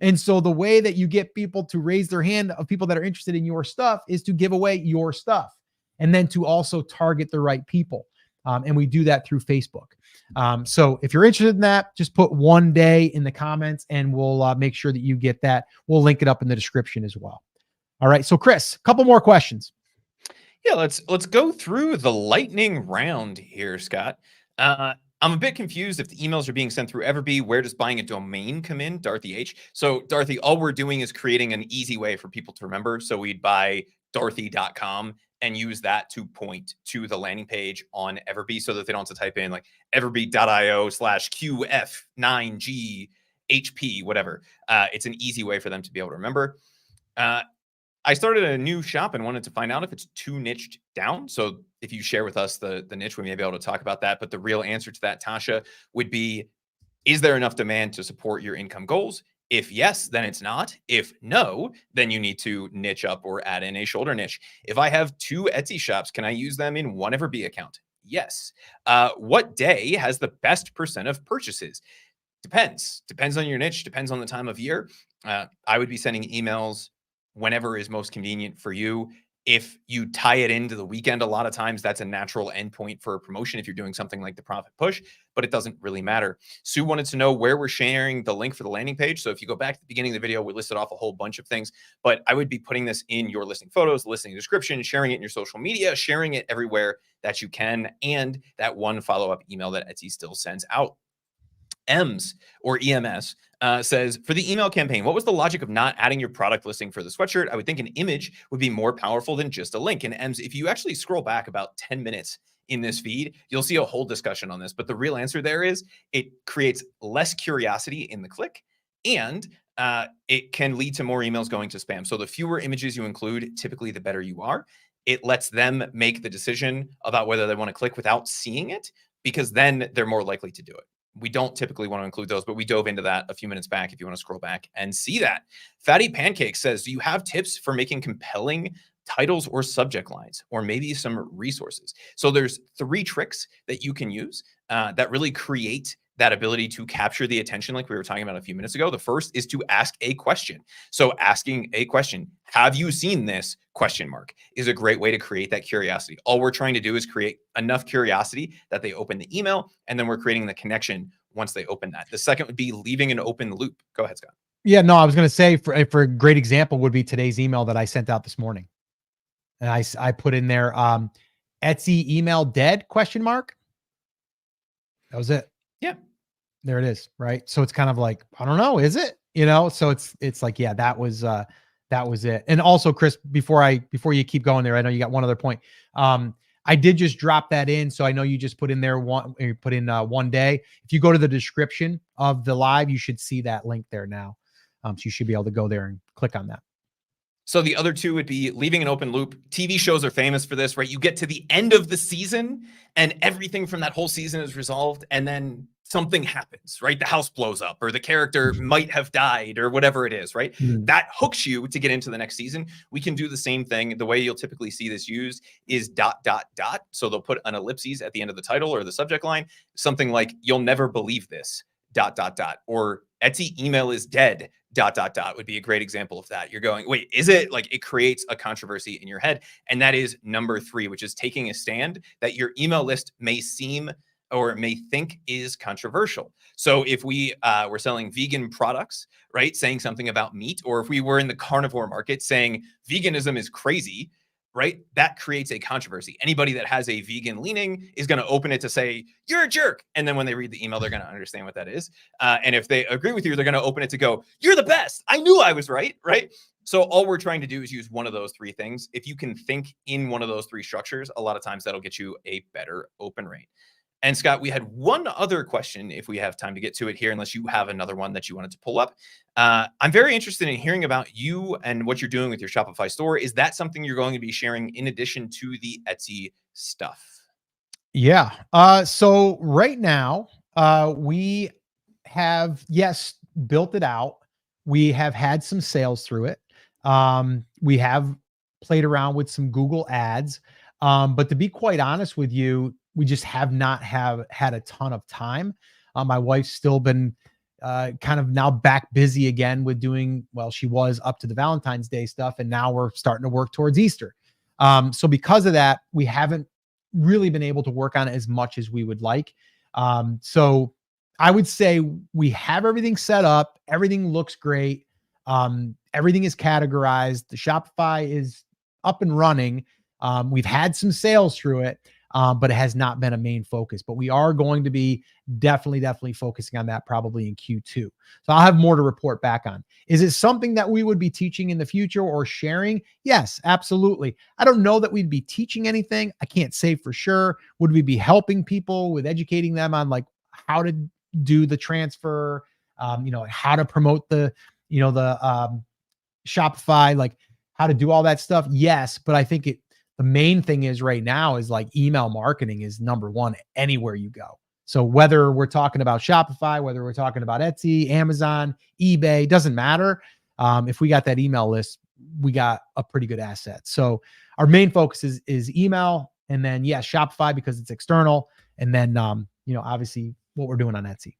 And so the way that you get people to raise their hand of people that are interested in your stuff is to give away your stuff, and then to also target the right people. And we do that through Facebook. So if you're interested in that, just put 1 day in the comments and we'll make sure that you get that. We'll link it up in the description as well. All right. So Chris, a couple more questions. Yeah, let's go through the lightning round here, Scott. I'm a bit confused if the emails are being sent through Everbee. Where does buying a domain come in? Dorothy H. So Dorothy, all we're doing is creating an easy way for people to remember. So we'd buy Dorothy.com and use that to point to the landing page on Everbee so that they don't have to type in like everbee.io/QF9GHP, whatever. It's an easy way for them to be able to remember. I started a new shop and wanted to find out if it's too niched down. So if you share with us the niche, we may be able to talk about that. But the real answer to that, Tasha, would be, is there enough demand to support your income goals? If yes, then it's not. If no, then you need to niche up or add in a shoulder niche. If I have 2 Etsy shops, can I use them in one Everbee account? Yes. What day has the best % of purchases? Depends on your niche, depends on the time of year. I would be sending emails whenever is most convenient for you. If you tie it into the weekend, a lot of times that's a natural endpoint for a promotion if you're doing something like the Profit Push, but it doesn't really matter. Sue wanted to know where we're sharing the link for the landing page. So if you go back to the beginning of the video, we listed off a whole bunch of things, but I would be putting this in your listing photos, listing description, sharing it in your social media, sharing it everywhere that you can, and that one follow-up email that Etsy still sends out. EMS says, for the email campaign, what was the logic of not adding your product listing for the sweatshirt? I would think an image would be more powerful than just a link. And EMS, if you actually scroll back about 10 minutes in this feed, you'll see a whole discussion on this. But the real answer there is it creates less curiosity in the click, and it can lead to more emails going to spam. So the fewer images you include, typically the better you are. It lets them make the decision about whether they want to click without seeing it, because then they're more likely to do it. We don't typically want to include those, but we dove into that a few minutes back if you want to scroll back and see that. Fatty Pancake says, do you have tips for making compelling titles or subject lines, or maybe some resources? So there's 3 tricks that you can use that really create that ability to capture the attention like we were talking about a few minutes ago. The first is to ask a question. So asking a question, have you seen this ? Is a great way to create that curiosity. All we're trying to do is create enough curiosity that they open the email, and then we're creating the connection once they open that. The second would be leaving an open loop. Go ahead, Scott. Yeah, no, I was going to say for a great example would be today's email that I sent out this morning. And I put in there, Etsy email dead ? That was it. Yeah. There it is. Right. So it's kind of like, I don't know, is it? So it's like, yeah, that was it. And also, Chris, before you keep going there, I know you got one other point. I did just drop that in. So I know you just put in there 1 day. If you go to the description of the live, you should see that link there now. So you should be able to go there and click on that. So the other 2 would be leaving an open loop. TV shows are famous for this, right? You get to the end of the season and everything from that whole season is resolved, and then something happens, right? The house blows up, or the character might have died, or whatever it is, right? Mm-hmm. That hooks you to get into the next season. We can do the same thing. The way you'll typically see this used is ... So they'll put an ellipses at the end of the title or the subject line, something like, you'll never believe this ... or Etsy email is dead, ... would be a great example of that. You're going, wait, is it? Like, it creates a controversy in your head. And that is number 3, which is taking a stand that your email list may seem or may think is controversial. So if we were selling vegan products, right, saying something about meat, or if we were in the carnivore market saying veganism is crazy, right, that creates a controversy. Anybody that has a vegan leaning is going to open it to say, you're a jerk. And then when they read the email, they're going to understand what that is. And if they agree with you, they're going to open it to go, you're the best. I knew I was right, right? So all we're trying to do is use one of those 3 things. If you can think in one of those 3 structures, a lot of times that'll get you a better open rate. And Scott, we had one other question, if we have time to get to it here, unless you have another one that you wanted to pull up. I'm very interested in hearing about you and what you're doing with your Shopify store. Is that something you're going to be sharing in addition to the Etsy stuff? Yeah. So right now, we have, yes, built it out. We have had some sales through it. We have played around with some Google ads. But to be quite honest with you, we just have not had a ton of time. My wife's still been kind of now back busy again with doing, well, she was up to the Valentine's Day stuff, and now we're starting to work towards Easter. So because of that, we haven't really been able to work on it as much as we would like. So I would say we have everything set up. Everything looks great. Everything is categorized. The Shopify is up and running. We've had some sales through it, but it has not been a main focus. But we are going to be definitely focusing on that probably in Q2. So I'll have more to report back on. Is it something that we would be teaching in the future or sharing? Yes, absolutely. I don't know that we'd be teaching anything. I can't say for sure. Would we be helping people with educating them on like how to do the transfer, how to promote the Shopify, like how to do all that stuff? Yes, but I think the main thing is right now is like email marketing is number 1 anywhere you go. So whether we're talking about Shopify, whether we're talking about Etsy, Amazon, eBay, doesn't matter. If we got that email list, we got a pretty good asset. So our main focus is email, and then Shopify because it's external, and then obviously what we're doing on Etsy.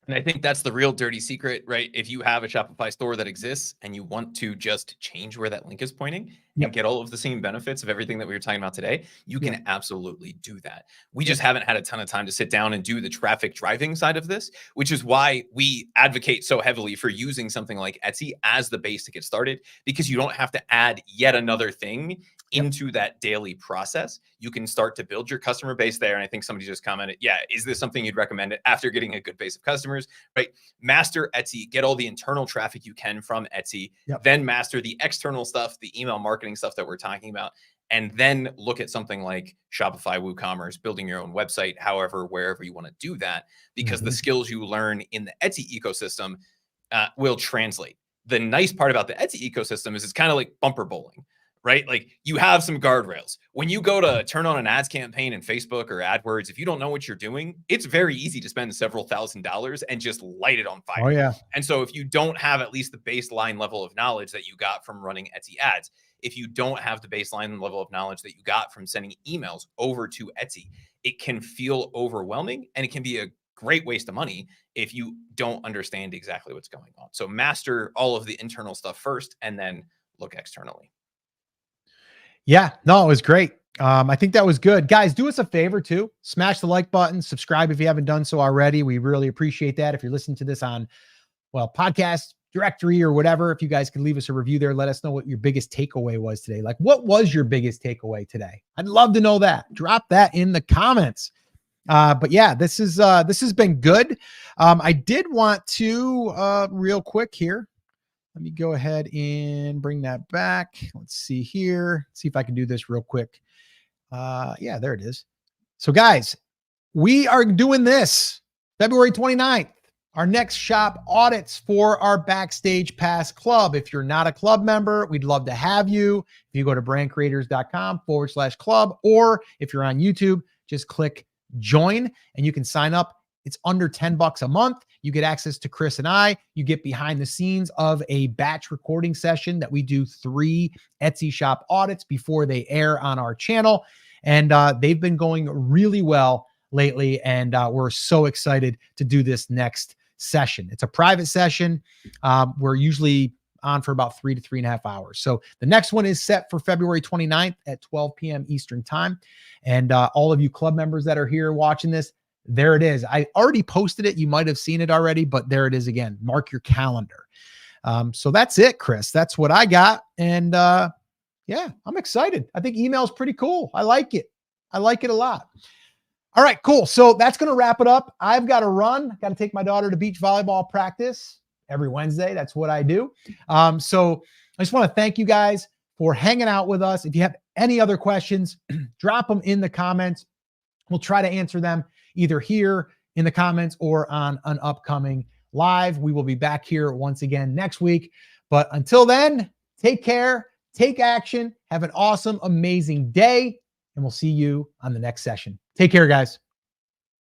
And I think that's the real dirty secret, right? If you have a Shopify store that exists and you want to just change where that link is pointing and get all of the same benefits of everything that we were talking about today, you can absolutely do that. We just haven't had a ton of time to sit down and do the traffic driving side of this, which is why we advocate so heavily for using something like Etsy as the base to get started, because you don't have to add yet another thing into that daily process. You can start to build your customer base there. And I think somebody just commented, is this something you'd recommend it after getting a good base of customers, right? Master Etsy, get all the internal traffic you can from Etsy, then master the external stuff, the email marketing stuff that we're talking about, and then look at something like Shopify, WooCommerce, building your own website, however, wherever you want to do that, because the skills you learn in the Etsy ecosystem will translate. The nice part about the Etsy ecosystem is it's kind of like bumper bowling, right? Like you have some guardrails. When you go to turn on an ads campaign in Facebook or AdWords, if you don't know what you're doing, it's very easy to spend several $1,000s and just light it on fire. Oh yeah. And so if you don't have at least the baseline level of knowledge that you got from running Etsy ads, if you don't have the baseline level of knowledge that you got from sending emails over to Etsy, it can feel overwhelming and it can be a great waste of money if you don't understand exactly what's going on. So master all of the internal stuff first and then look externally. Yeah, no, it was great. I think that was good. Guys, do us a favor too. Smash the like button, subscribe if you haven't done so already. We really appreciate that. If you're listening to this on, podcast directory or whatever, if you guys could leave us a review there, let us know what your biggest takeaway was today. Like, what was your biggest takeaway today? I'd love to know that. Drop that in the comments. But this has been good. I did want to, real quick here, let me go ahead and bring that back. Let's see here. See if I can do this real quick. There it is. So guys, we are doing this February 29th. Our next shop audits for our Backstage Pass Club. If you're not a club member, we'd love to have you. If you go to brandcreators.com/club, or if you're on YouTube, just click join and you can sign up. It's under $10 a month. You get access to Chris and I. You get behind the scenes of a batch recording session that we do 3 Etsy shop audits before they air on our channel. And they've been going really well lately. And we're so excited to do this next session. It's a private session. We're usually on for about 3 to 3.5 hours. So the next one is set for February 29th at 12 p.m. Eastern time. And all of you club members that are here watching this, there it is. I already posted it. You might have seen it already, but there it is again. Mark your calendar. So that's it, Chris. That's what I got. And yeah, I'm excited. I think email is pretty cool. I like it. I like it a lot. All right, cool. So that's going to wrap it up. I've got to run. Got to take my daughter to beach volleyball practice every Wednesday. That's what I do. So I just want to thank you guys for hanging out with us. If you have any other questions, drop them in the comments. We'll try to answer them either here in the comments or on an upcoming live. We will be back here once again next week. But until then, take care, take action, have an awesome, amazing day, and we'll see you on the next session. Take care, guys.